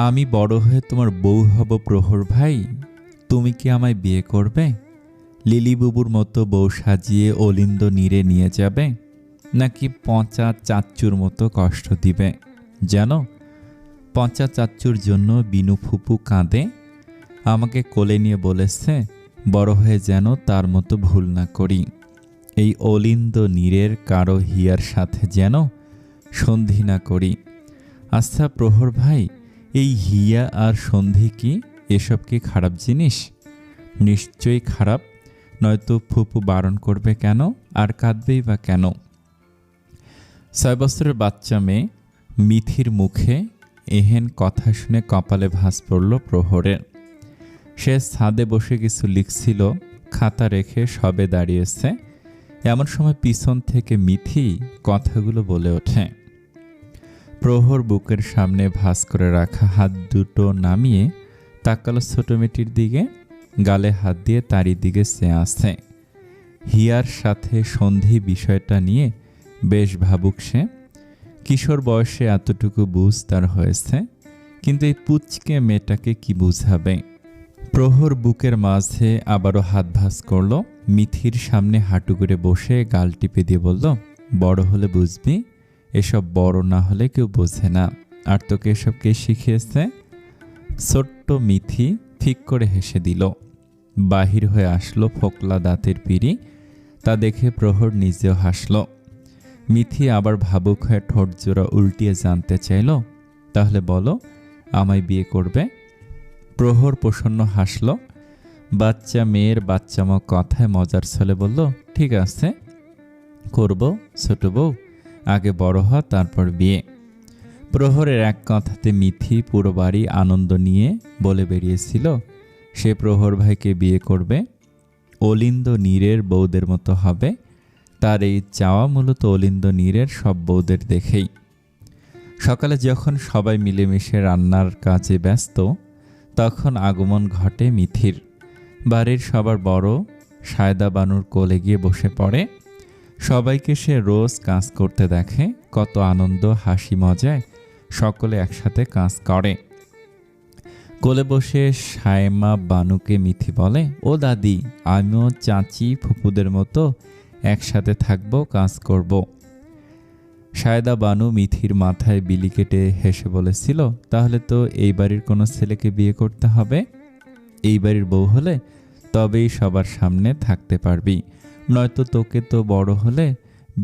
আমি বড় হয়ে তোমার বউ হব প্রহর ভাই, তুমি কি আমায় বিয়ে করবে? লিলি বুবুর মতো বউ সাজিয়ে অলিন্দ নীরে নিয়ে যাবে, নাকি পচা চাচ্চুর মতো কষ্ট দিবে? জানো, পচা চাচ্চুর জন্য বিনু ফুপু কাঁদে। আমাকে কোলে নিয়ে বলেছে বড় হয়ে যেন তার মতো ভুল না করি। এই অলিন্দ নীরের কারো হিয়ার সাথে যেন সন্ধি না করি। আচ্ছা প্রহর ভাই, এই হিয়া আর সন্ধি কি, এসব কি খারাপ জিনিস? নিশ্চয়ই খারাপ, নয়তো ফুপু বারণ করবে কেন, আর কাঁদবেই বা কেন? 6 বছরের বাচ্চা মেয়ে মিথির মুখে এহেন কথা শুনে কপালে ভাঁজ পড়ল প্রহরের। সে ছাদে বসে কিছু লিখছিল, খাতা রেখে সবে দাঁড়িয়েছে। এমন সময় পিছন থেকে মিথি কথাগুলো বলে ওঠে। প্রহর বুকের সামনে ভাঁজ করে রাখা হাত দুটো নামিয়ে তাকালো ছোট মেয়েটির দিকে। গালে হাত দিয়ে তারই দিকে চেয়ে আছে। হিয়ার সাথে সন্ধি বিষয়টা নিয়ে বেশ ভাবুক সে। কিশোর বয়সে এতটুকু বুঝ তার হয়েছে, কিন্তু এই পুচকে মেয়েটাকে কি বুঝাবে? প্রহর বুকের মাঝে আবারও হাত ভাঁজ করল। মিথির সামনে হাঁটু করে বসে গাল টিপে দিয়ে বলল, বড় হলে বুঝবি, এসব বড় না হলে কেউ বোঝে না। আর তোকে এসব কে শিখিয়েছে? ছোট্ট মিথি ঠিক করে হেসে দিল। বাহির হয়ে আসলো ফোকলা দাঁতের পিঁড়ি। তা দেখে প্রহর নিজেও হাসল। মিথি আবার ভাবুক হয়ে ঠোঁট জোড়া উল্টিয়ে জানতে চাইল, তাহলে বলো, আমায় বিয়ে করবে? প্রহর প্রসন্ন হাসল। বাচ্চা মেয়ের বাচ্চামো কথায় মজার ছলে বলল, ঠিক আছে, করব ছোট বউ, আগে বড় হ, তারপর বিয়ে। প্রহরের এক কথাতে মিথি পুরো বাড়ি আনন্দ নিয়ে বলে বেরিয়েছিল সে প্রহর ভাইকে বিয়ে করবে, অলিন্দ নীরের বউদের মতো হবে। তার এই চাওয়া মূলত অলিন্দ নীরের সব বউদের দেখেই। সকালে যখন সবাই মিলেমিশে রান্নার কাজে ব্যস্ত, তখন আগমন ঘটে মিথির। বাড়ির সবার বড় সায়দা বানুর কোলে গিয়ে বসে পড়ে। সবাইকে সে রোজ কাজ করতে দেখে। কত আনন্দ, হাসি মজায় সকলে একসাথে কাজ করে। কোলে বসে সায়মা বানুকে মিথি বলে, ও দাদি, আমিও চাচি ফুপুদের মতো একসাথে থাকবো, কাজ করব। সায়দা বানু মিথির মাথায় বিলি কেটে হেসে বলেছিল, তাহলে তো এই বাড়ির কোনো ছেলেকে বিয়ে করতে হবে। এই বাড়ির বউ হলে তবেই সবার সামনে থাকতে পারবি, নয়তো তোকে তো বড় হলে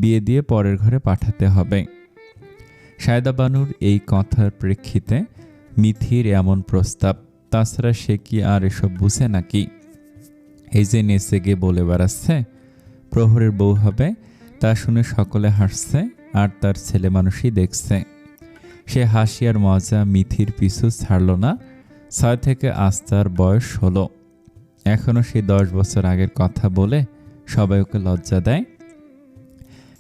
বিয়ে দিয়ে পরের ঘরে পাঠাতে হবে। সায়দা বানুর এই কথার প্রেক্ষিতে মিথির এমন প্রস্তাব, তাছাড়া সে কি আর এসব বুঝে নাকি? এই যে নেচে গিয়ে বলে বেড়াচ্ছে প্রহরের বউ হবে, তা শুনে সকলে হাসছে, আর তার ছেলে মানুষই দেখছে। সে হাসি আর মজা মিথির পিছু ছাড়ল না। 6 থেকে আজ তার বয়স 16। এখনও সে 10 বছর আগের কথা বলে সবাই ওকে লজ্জা দেয়।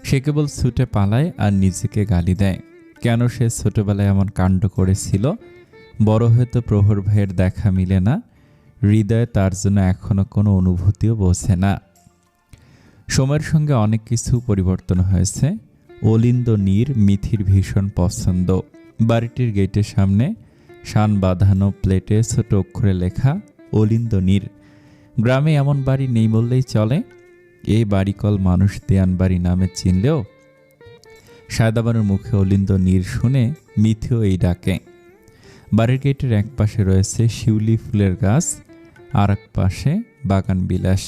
সে কেবল ছুটে পালায় আর নিজেকে গালি দেয়। কেন সে ছোটবেলায় এমন কাণ্ড করেছিল? বড় হয়তো প্রহর ভাইয়ের দেখা মিলে না, হৃদয়ে তার জন্য এখনো কোনো অনুভূতিও বোঝে না। সময়ের সঙ্গে অনেক কিছু পরিবর্তন হয়েছে। অলিন্দ নীর মিথির ভীষণ পছন্দ। বাড়িটির গেটের সামনে শান বাঁধানো প্লেটে ছোট অক্ষরে লেখা অলিন্দ নীর। গ্রামে এমন বাড়ি নেই বললেই চলে। এই বাড়িকল মানুষ দেয়ান বাড়ি নামে চিনলেও সায়দাবানুর মুখে অলিন্দ নীর শুনে মিথিও এই ডাকে। বাড়ির গেটের এক পাশে রয়েছে শিউলি ফুলের গাছ, আর এক পাশে বাগান বিলাস।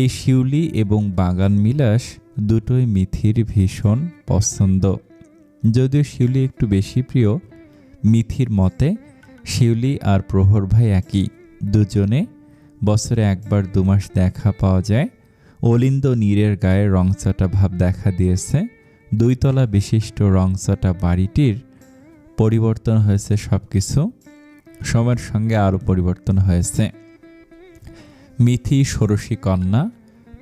এই শিউলি এবং বাগান বিলাস দুটোই মিথির ভীষণ পছন্দ। যদিও শিউলি একটু বেশি প্রিয়, মিথির মতে শিউলি আর প্রহর ভাই একই। দুজনে বছরে একবার 2 মাস দেখা পাওয়া যায়। অলিন্দ নীরের গায়ে রংচটা ভাব দেখা দিয়েছে। 2 তলা বিশিষ্ট রংচটা বাড়িটির পরিবর্তন হয়েছে সবকিছু। সময়ের সঙ্গে আরও পরিবর্তন হয়েছে। মিথি ষোড়শী কন্যা,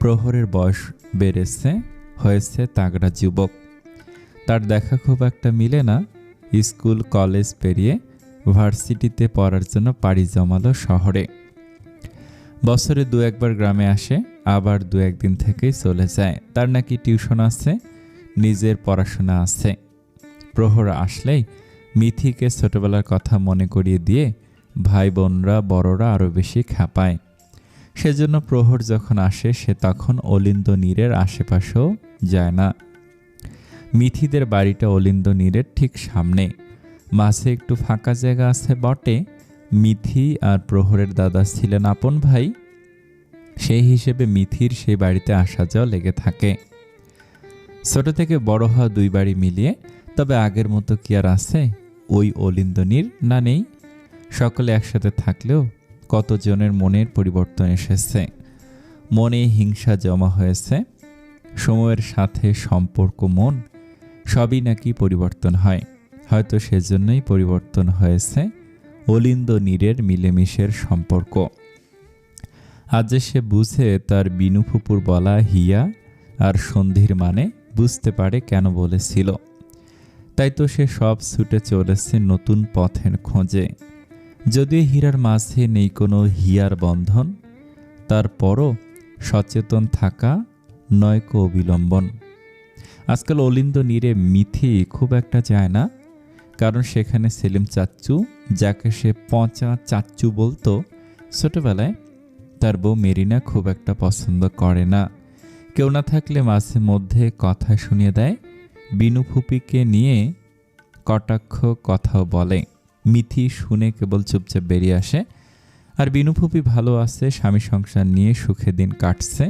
প্রহরের বয়স বেড়েছে, হয়েছে তাগড়া যুবক। তার দেখা খুব একটা মিলে না। স্কুল কলেজ পেরিয়ে ভার্সিটিতে পড়ার জন্য পাড়ি জমালো শহরে। বছরে 2-1 বার গ্রামে আসে, আবার 2-1 দিন থেকেই চলে যায়। তার নাকি টিউশন আছে, নিজের পড়াশোনা আছে। প্রহর আসলেই মিথিকে ছোটবেলার কথা মনে করিয়ে দিয়ে ভাই বোনরা বড়রা আরও বেশি খ্যাপায়। সেজন্য প্রহর যখন আসে সে তখন অলিন্দ নীরের আশেপাশেও যায় না। মিথিদের বাড়িটা অলিন্দ নীরের ঠিক সামনে। মাঝে একটু ফাঁকা জায়গা আছে বটে। মিথি আর প্রহরের দাদা ছিলেন আপন ভাই, সেই হিসেবে মিথির সেই বাড়িতে আসা যাওয়া লেগে থাকে। ছোট থেকে বড় হওয়া দুই বাড়ি মিলিয়ে তবে আগের মতো কি আর আছে ওই অলিন্দ নীর? না, নেই। সকলে একসাথে থাকলেও কতজনের মনের পরিবর্তন এসেছে, মনে হিংসা জমা হয়েছে। সময়ের সাথে সম্পর্ক, মন সবই নাকি পরিবর্তন হয়। হয়তো সেজন্যই পরিবর্তন হয়েছে অলিন্দ নীরের মিলেমিশের সম্পর্ক। আজ যে সে বুঝে তার বিনু ফুপুর বলা হিয়া আর সন্ধির মানে বুঝতে পারে কেন বলেছিল। তাই তো সে সব ছুটে চলেছে নতুন পথের খোঁজে। যদিও হীরার মাঝে নেই কোনো হিয়ার বন্ধন, তারপরও সচেতন থাকা নয়কো অবিলম্বন। আজকাল অলিন্দ নীরে মিথি খুব একটা যায় না, কারণ সেখানে সেলিম চাচ্চু, যাকে সে পচা চাচ্চু বলতো ছোটবেলায়, তার বউ মেরিনা খুব একটা পছন্দ করে না। কেউ না থাকলে মাঝে মধ্যে কথা শুনিয়ে দেয়, বিনু ফুপিকে নিয়ে কটাক্ষ কথাও বলে। মিথি শুনে কেবল চুপচাপ বেরিয়ে আসে। আর বিনু ফুপি ভালো আছে, স্বামী সংসার নিয়ে সুখে দিন কাটছে।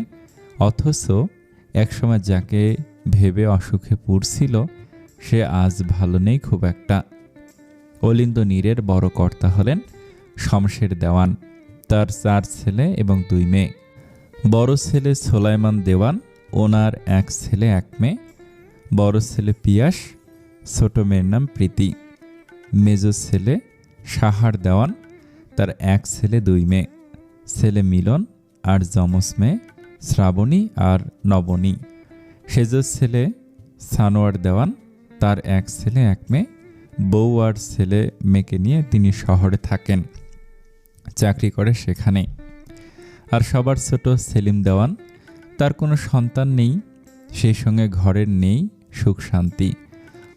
অথচ একসময় যাকে ভেবে অসুখে পুড়ছিল সে আজ ভালো নেই খুব একটা। অলিন্দ নীরের বড় কর্তা হলেন শমশের দেওয়ান। তার 4 ছেলে এবং 2 মেয়ে। বড় ছেলে সোলাইমান দেওয়ান, ওনার 1 ছেলে 1 মেয়ে। বড় ছেলে পিয়াস, ছোট মেয়ের নাম প্রীতি। মেজ ছেলে সাহার দেওয়ান, তার 1 ছেলে 2 মেয়ে। ছেলে মিলন আর যমজ মেয়ে শ্রাবণী আর নবনী। সেজ ছেলে সানোয়ার দেওয়ান, তার 1 ছেলে 1 মেয়ে। বউ আর ছেলে মেয়েকে নিয়ে তিনি শহরে থাকেন, চাকরি করে সেখানে। আর সবার ছোট সেলিম দেওয়ান, তার কোনো সন্তান নেই, সেই সঙ্গে ঘরের নেই সুখ শান্তি।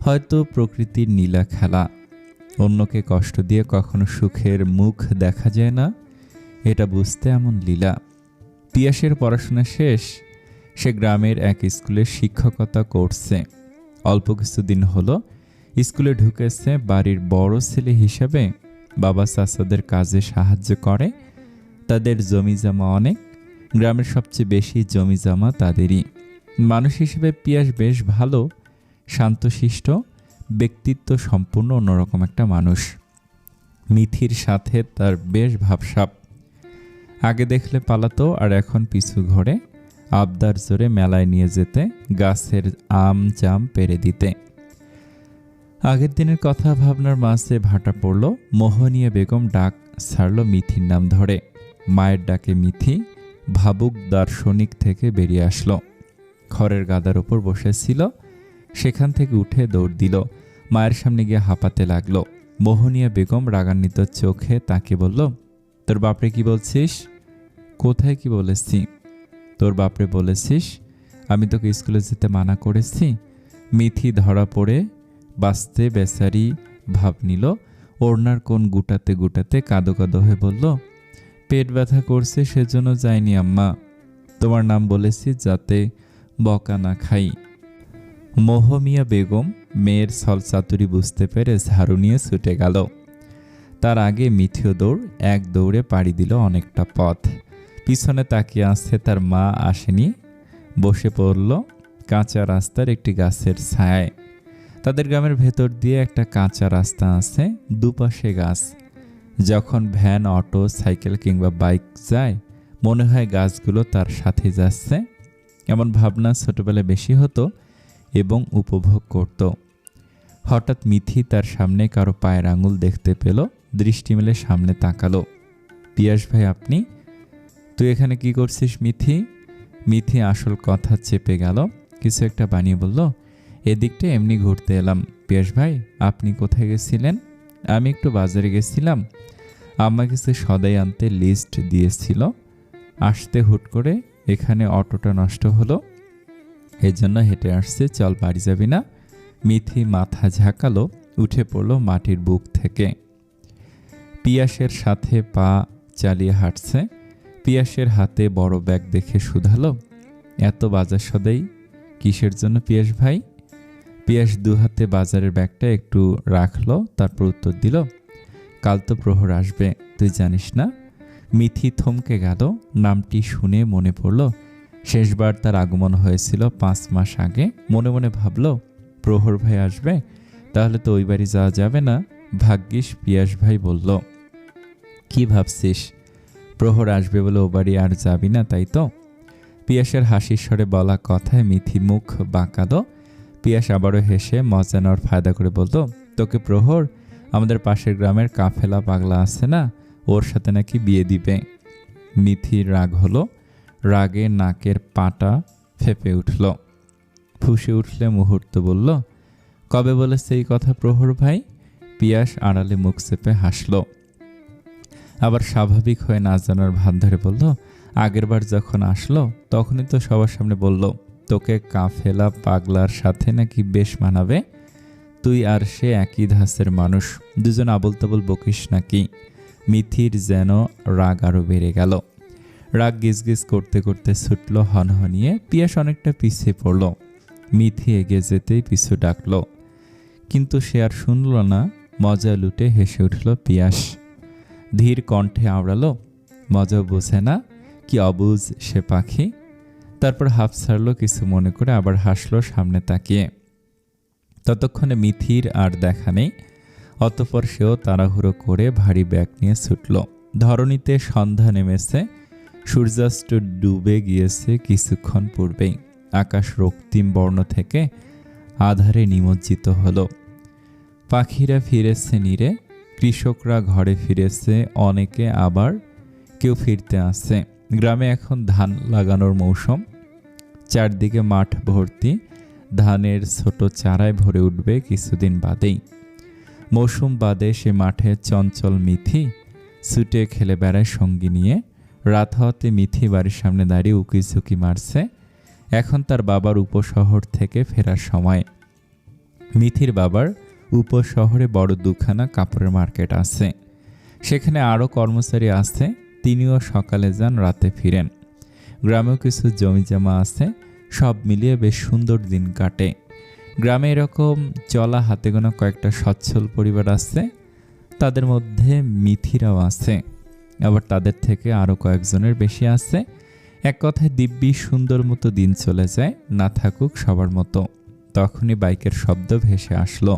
হয়তো প্রকৃতির নীলা খেলা। অন্যকে কষ্ট দিয়ে কখনো সুখের মুখ দেখা যায় না, এটা বুঝতে এমন লীলা। পিয়াসের পড়াশোনা শেষ, সে গ্রামের এক স্কুলে শিক্ষকতা করছে। অল্প কিছুদিন হলো স্কুলে ঢুকেছে। বাড়ির বড় ছেলে হিসাবে বাবা চাচাদের কাজে সাহায্য করে। তাদের জমিজমা অনেক, গ্রামের সবচেয়ে বেশি জমিজমা তাদেরই। মানুষ হিসেবে পিয়াস বেশ ভালো, শান্তশিষ্ট, ব্যক্তিত্ব সম্পূর্ণ অন্যরকম একটা মানুষ। মিথির সাথে তার বেশ ভাবসাব। আগে দেখলে পালাতো, আর এখন পিছু ঘরে আবদার জোরে মেলায় নিয়ে যেতে, গাছের আম জাম পেরে দিতে। আগের দিনের কথা ভাবনার মাঝে ভাটা পড়ল। মোহনিয়া বেগম ডাক ছাড়ল মিথির নাম ধরে। মায়ের ডাকে মিথি ভাবুক দার্শনিক থেকে বেরিয়ে আসলো। খড়ের গাদার ওপর বসেছিল, সেখান থেকে উঠে দৌড় দিল। মায়ের সামনে গিয়ে হাঁপাতে লাগলো। মোহনিয়া বেগম রাগান্বিত চোখে তাকে বলল, তোর বাপরে কি বলছিস? কোথায় কি বলেছি? তোর বাপরে বলেছিস আমি তোকে স্কুলে যেতে মানা করেছি? মিথি ধরা পড়ে বাঁচতে বেচারি ভাব নিল। ওড়নার কোন গুটাতে গুটাতে কাঁদো কাঁদো হয়ে বলল, পেট ব্যথা করছে সেজন্য যাইনি আম্মা। তোমার নাম বলেছি যাতে বকা না খাই। মোহমিয়া বেগম মেয়ের ছলচাতুরি বুঝতে পেরে ঝাড়ু নিয়ে ছুটে গেল। তার আগে মিথিও এক দৌড়ে পাড়ি দিল অনেকটা পথ। পিছনে তাকিয়ে আছে তার মা আসেনি, বসে পড়ল কাঁচা রাস্তার একটি গাছের ছায়ায়। তাদের গ্রামের ভেতর দিয়ে একটা কাঁচা রাস্তা আছে, দুপাশে গাছ। যখন ভ্যান, অটো, সাইকেল কিংবা বাইক যায় মনে হয় গাছগুলো তার সাথে যাচ্ছে। এমন ভাবনা ছোটবেলায় বেশি হতো এবং উপভোগ করত। হঠাৎ মিথি তার সামনে কারো পায়ের আঙুল দেখতে পেল। দৃষ্টি মেলে সামনে তাকালো। পিয়াস ভাই, আপনি? তুই এখানে কি করছিস মিথি? মিথি আসল কথা চেপে গেল, কিছু একটা বানিয়ে বলল, এদিকটা এমনি ঘুরতে এলাম। পিয়াস ভাই, আপনি কোথায় গেছিলেন? আমি একটু বাজারে গেছিলাম, আম্মা কিছু সদাই আনতে লিস্ট দিয়েছিল। আসতে হুট করে এখানে অটোটা নষ্ট হলো, এই জন্য হেঁটে আসছে। চল বাড়ি যাবি না? মিথি মাথা ঝাঁকালো। উঠে পড়ল মাটির বুক থেকে। পিয়াসের সাথে পা চালিয়ে হাঁটছে। পিয়াসের হাতে বড় ব্যাগ দেখে শুধালো, এত বাজার সদাই কিসের জন্য পিয়াস ভাই? পিয়াস দুহাতে বাজারের ব্যাগটা একটু রাখলো, তারপর উত্তর দিল, কাল তো প্রহর আসবে, তুই জানিস না? মিথি থমকে গেল। নামটি শুনে মনে পড়ল শেষবার তার আগমন হয়েছিল 5 মাস আগে। মনে মনে ভাবল, প্রহর ভাই আসবে, তাহলে তো ওই বাড়ি যাওয়া যাবে না। ভাগ্যিস পিয়াস ভাই বলল, কি ভাবছিস, প্রহর আসবে বলে ও বাড়ি আর যাবি না, তাই তো? পিয়াসের হাসির স্বরে বলা কথায় মিথি মুখ বাঁকালো। পিয়াস আবারও হেসে মজা নেওয়ার ফায়দা করে বলল, তোকে প্রহর আমাদের পাশের গ্রামের কাফেলা পাগলা আছে না, ওর সাথে নাকি বিয়ে দিবে। মিথির রাগ হলো। রাগে নাকের পাটা ফেপে উঠল। ফুঁসে উঠলে মুহূর্ত বলল, কবে বলেছে এই কথা প্রহর ভাই? পিয়াস আড়ালে মুখ চেপে হাসল। আবার স্বাভাবিক হয়ে না জানার ভান ধরে বলল, আগের বার যখন আসলো তখনই তো সবার সামনে বলল, তোকে কাফেলা পাগলার সাথে নাকি বেশ মানাবে। তুই আর সে একই ধাঁচের মানুষ, দুজন আবল তাবল বকিস নাকি? মিথির যেন রাগ আরো বেড়ে গেল। রাগ গিজগিজ করতে করতে ছুটল হনহনিয়ে। পিয়াস অনেকটা পিছিয়ে পড়ল। মিথি এগিয়ে যেতেই পিছু ডাকল, কিন্তু সে আর শুনল না। মজা লুটে হেসে উঠল পিয়াস। ধীর কণ্ঠে আওড়ালো, মজাও বোঝে না, কি অবুঝ সে পাখি। তারপর হাফ ছাড়ল কিছু মনে করে, আবার হাসলো সামনে তাকিয়ে। ততক্ষণে মিথির আর দেখা নেই। অতঃপর সেও তাড়াহুড়ো করে ভারী ব্যাগ নিয়ে ছুটল। ধরণীতে সন্ধ্যা নেমেছে। সূর্যাস্ত ডুবে গিয়েছে কিছুক্ষণ পূর্বেই। আকাশ রক্তিম বর্ণ থেকে আধারে নিমজ্জিত হলো। পাখিরা ফিরেছে নীরে, কৃষকরা ঘরে ফিরেছে, অনেকে আবার কেউ ফিরতে আসছে। গ্রামে এখন ধান লাগানোর মৌসুম। চারদিকে মাঠ ভর্তি, ধানের ছোট চারায় ভরে উঠবে কিছুদিন বাদেই। মৌসুম বাদে সে মাঠে চঞ্চল মিথি ছুটে খেলে বেড়ায় সঙ্গী নিয়ে। রাত হওয়াতে মিথি বাড়ির সামনে দাঁড়িয়ে উকিঝুঁকি মারছে। এখন তার বাবার উপশহর থেকে ফেরার সময়। মিথির বাবার উপশহরে বড় দুখানা কাপড়ের মার্কেট আছে। সেখানে আরও কর্মচারী আছে, তিনিও সকালে যান, রাতে ফিরেন। গ্রামেও কিছু জমিজমা আছে। সব মিলিয়ে বেশ সুন্দর দিন কাটে। গ্রামে এরকম চলা হাতে গোনা কয়েকটা সচ্ছল পরিবার আছে। তাদের মধ্যে মিথিরাও আছে। আবার তাদের থেকে আরও কয়েকজনের বেশি আছে। এক কথায় দিব্যি সুন্দর মতো দিন চলে যায়, না থাকুক সবার মতো। তখনই বাইকের শব্দ ভেসে আসলো।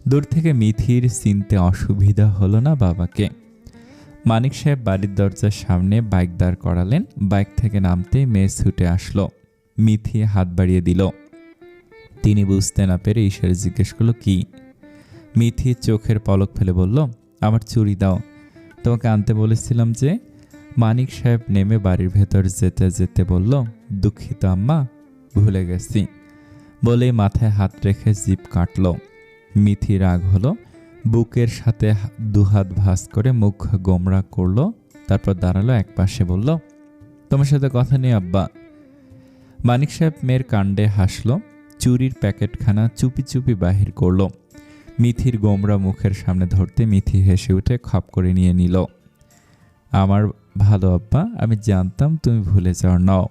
দূর থেকে মিথির চিনতে অসুবিধা হলো না বাবাকে। মানিক সাহেব বাড়ির দরজার সামনে বাইক দাঁড় করালেন। বাইক থেকে নামতেই মেয়ে ছুটে আসলো। মিথি হাত বাড়িয়ে দিল। তিনি বুঝতে না পেরে ইশারে জিজ্ঞেস করলো, কি? মিথি চোখের পলক ফেলে বলল, আমার চুড়ি দাও, তোমাকে আনতে বলেছিলাম যে। মানিক সাহেব নেমে বাড়ির ভেতর যেতে যেতে বলল, দুঃখিত আম্মা, ভুলে গেছি বলেই মাথায় হাত রেখে জিভ কাটল। মিথি রাগ হলো। বুকের সাথে দুহাত ভাঁজ করে মুখ গোমরা করলো। তারপর দাঁড়ালো এক পাশে, বলল, তোমার সাথে কথা নেই আব্বা। মানিক সাহেব মেয়ের কাণ্ডে হাসলো। চুরির প্যাকেটখানা চুপি চুপি বাহির করলো। মিথির গোমরা মুখের সামনে ধরতে মিথি হেসে উঠে খপ করে নিয়ে নিল। আমার ভালো আব্বা, আমি জানতাম তুমি ভুলে যাওয়ার নও।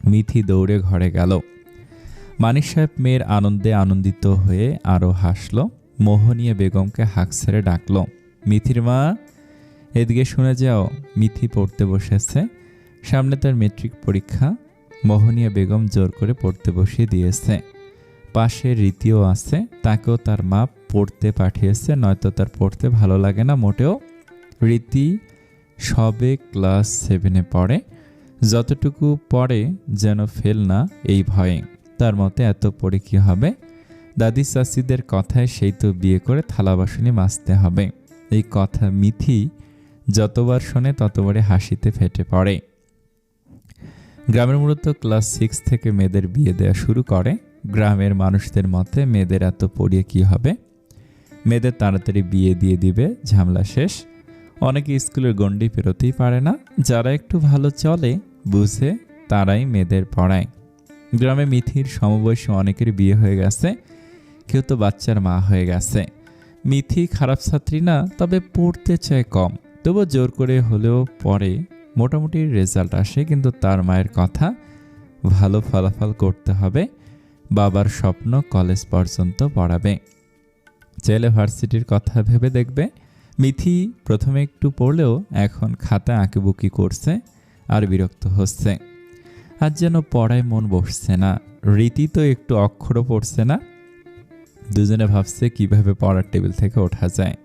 মিথি দৌড়ে ঘরে গেল। মানিক সাহেব মেয়ের আনন্দে আনন্দিত হয়ে আরও হাসল। মোহনিয়া বেগমকে হাঁক ছেড়ে ডাকল, মিথির মা, এদিকে শুনে যাও। মিথি পড়তে বসেছে। সামনে তার মেট্রিক পরীক্ষা। মোহনিয়া বেগম জোর করে পড়তে বসিয়ে দিয়েছে। পাশে রীতিও আছে, তাকেও তার মা পড়তে পাঠিয়েছে, নয়তো তার পড়তে ভালো লাগে না মোটেও। রীতি সবে ক্লাস 7-এ পড়ে। যতটুকু পড়ে যেন ফেল না, এই ভয়ে। তার মতে এত পড়ে কি হবে? দাদি চাচিদের কথায় সেই তো বিয়ে করে থালা বাসনে মাজতে হবে। এই কথা মিথি যতবার শোনে ততবারে হাসিতে ফেটে পড়ে। গ্রামের মূলত ক্লাস 6 থেকে মেয়েদের বিয়ে দেওয়া শুরু করে। গ্রামের মানুষদের মতে মেয়েদের এত পড়িয়ে কি হবে, মেয়েদের তাড়াতাড়ি বিয়ে দিয়ে দিবে, ঝামেলা শেষ। অনেকে স্কুলের গণ্ডি পেরোতেই পারে না। যারা একটু ভালো চলে বুঝে তারাই মেয়েদের পড়ায়। গ্রামে মিথির সমবয়সী অনেকের বিয়ে হয়ে গেছে। কেউ তো বাচ্চার মা হয়ে গেছে। মিথি খারাপ ছাত্রী না, তবে পড়তে চায় কম। তবু জোর করে হলেও পড়ে, মোটামুটি রেজাল্ট আসে। কিন্তু তার মায়ের কথা, ভালো ফলাফল করতে হবে। বাবার স্বপ্ন কলেজ পর্যন্ত পড়াবে, চাইলে ভার্সিটির কথা ভেবে দেখবে। মিথি প্রথমে একটু পড়লেও এখন খাতা আঁকিবুকি করছে আর বিরক্ত হচ্ছে। আজ যেন পড়ায় মন বসছে না। রীতি তো একটু অক্ষরও পড়ছে না। দুজনে ভাবছে কিভাবে পড়ার টেবিল থেকে ওঠা যায়।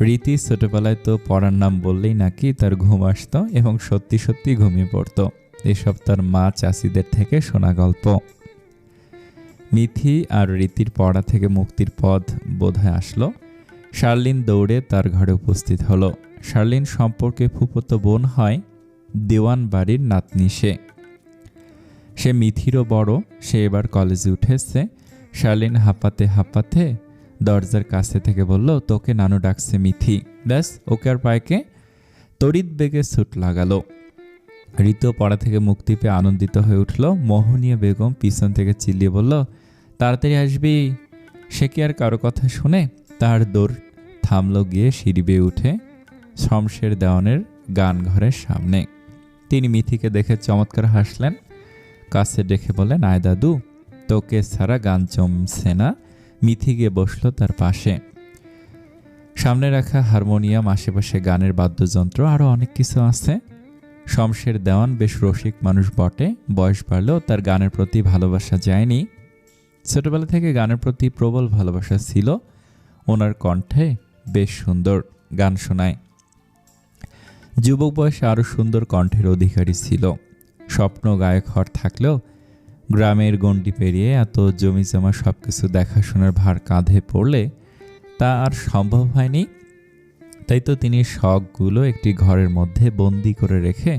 রীতি ছোটবেলায় তো পড়ার নাম বললেই নাকি তার ঘুম আসতো এবং সত্যি সত্যি ঘুমিয়ে পড়তো। এসব তার মা চাষিদের থেকে শোনা গল্প। মিথি আর রীতির পড়া থেকে মুক্তির পথ বোধহয় আসলো। শার্লিন দৌড়ে তার ঘরে উপস্থিত হলো। শার্লিন সম্পর্কে ফুফতো বোন হয়, দেওয়ান বাড়ির নাতনি সে মিথিরও বড়। সে এবার কলেজে উঠেছে। শার্লিন হাঁপাতে হাঁপাতে দরজার কাছে থেকে বলল, তোকে নানু ডাকছে মিথি। ব্যাস, ওকে আর পায়কে। তড়িৎ বেগে ছুট লাগালো। ঋতু পড়া থেকে মুক্তি পেয়ে আনন্দিত হয়ে উঠল। মোহনীয় বেগম পিছন থেকে চিল্লিয়ে বলল, তাড়াতাড়ি আসবি। সে কি আর কারো কথা শুনে? তার দৌড় থামল গিয়ে সিঁড়ি বেয়ে উঠে শমশের দেওয়ানের গান ঘরের সামনে। তিনি মিথিকে দেখে চমৎকার হাসলেন। কাছে ডেকে বললেন, আয় দাদু, তোকে ছাড়া গান জমছে না। মিথি গিয়ে বসলো তার পাশে। সামনে রাখা হারমোনিয়াম, আশেপাশে গানের বাদ্যযন্ত্র, আরও অনেক কিছু আছে। শমশের দেওয়ান বেশ রসিক মানুষ বটে। বয়স বাড়লেও তার গানের প্রতি ভালোবাসা যায়নি। ছোটবেলা থেকে গানের প্রতি প্রবল ভালোবাসা ছিল। ওনার কণ্ঠে বেশ সুন্দর গান শোনায়। যুবক বয়সে আরও সুন্দর কণ্ঠের অধিকারী ছিল। স্বপ্ন গায়ক হওয়ার থাকলেও গ্রামের গণ্ডি পেরিয়ে এত জমি জমা সব কিছু দেখাশোনার ভার কাঁধে পড়লে তা আর সম্ভব হয়নি। তাই তো তিনি শখগুলো একটি ঘরের মধ্যে বন্দি করে রেখে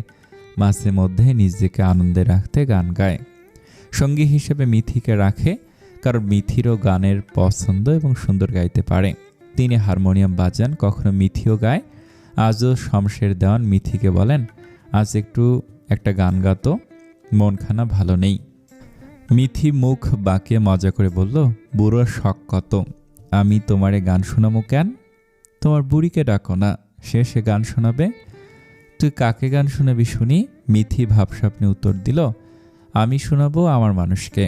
মাঝে মধ্যে নিজেকে আনন্দে রাখতে গান গায়। সঙ্গী হিসেবে মিথিকে রাখে, কারণ মিথিরও গানের পছন্দ এবং সুন্দর গাইতে পারে। তিনি হারমোনিয়াম বাজান, কখনো মিথিও গায়। আজও শমশের দেওয়ান মিথিকে বলেন, আজ একটা গান গাতো, মনখানা ভালো নেই। মিথি মুখ বাঁকিয়ে মজা করে বলল, বুড়োর শখ কত, আমি তোমারে গান শোনাবো কেন? তোমার বুড়িকে ডাকো না, সে গান শোনাবে। তুই কাকে গান শোনাবি শুনি? মিথি ভাবস্বপ্নে উত্তর দিল, আমি শোনাবো আমার মানুষকে,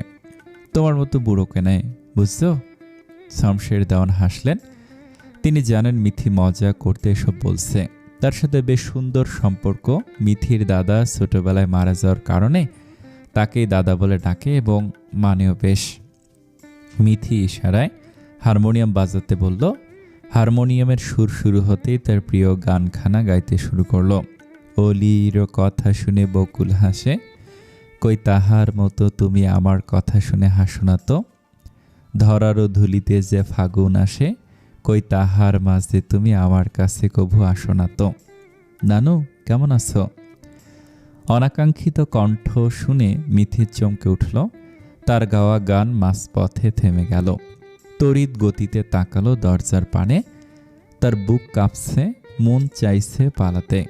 তোমার মতো বুড়োকে নেয়, বুঝছো? শমশের দেওয়ান হাসলেন। তিনি জানেন মিথি মজা করতে এসব বলছে। তার সাথে বেশ সুন্দর সম্পর্ক। মিথির দাদা ছোটবেলায় মারা যাওয়ার কারণে তাকেই দাদা বলে ডাকে এবং মানেও বেশ। মিথি ইশারায় হারমোনিয়াম বাজাতে বলল। হারমোনিয়ামের সুর শুরু হতেই তার প্রিয় গানখানা গাইতে শুরু করলো। অলির কথা শুনে বকুল হাসে, কই তাহার মতো তুমি আমার কথা শুনে হাসো না তো। ধরারও ধুলিতে যে ফাগুন আসে, কই তাহার মাঝে তুমি আমার কাছে কভু আসো না তো। নানু, কেমন আছো? অনাকাঙ্ক্ষিত কণ্ঠ শুনে মিথির চমকে উঠল। তার গাওয়া গান মাঝপথে থেমে গেল। তড়িৎ গতিতে তাকালো দরজার পানে। তার বুক কাঁপছে, মন চাইছে পালাতে,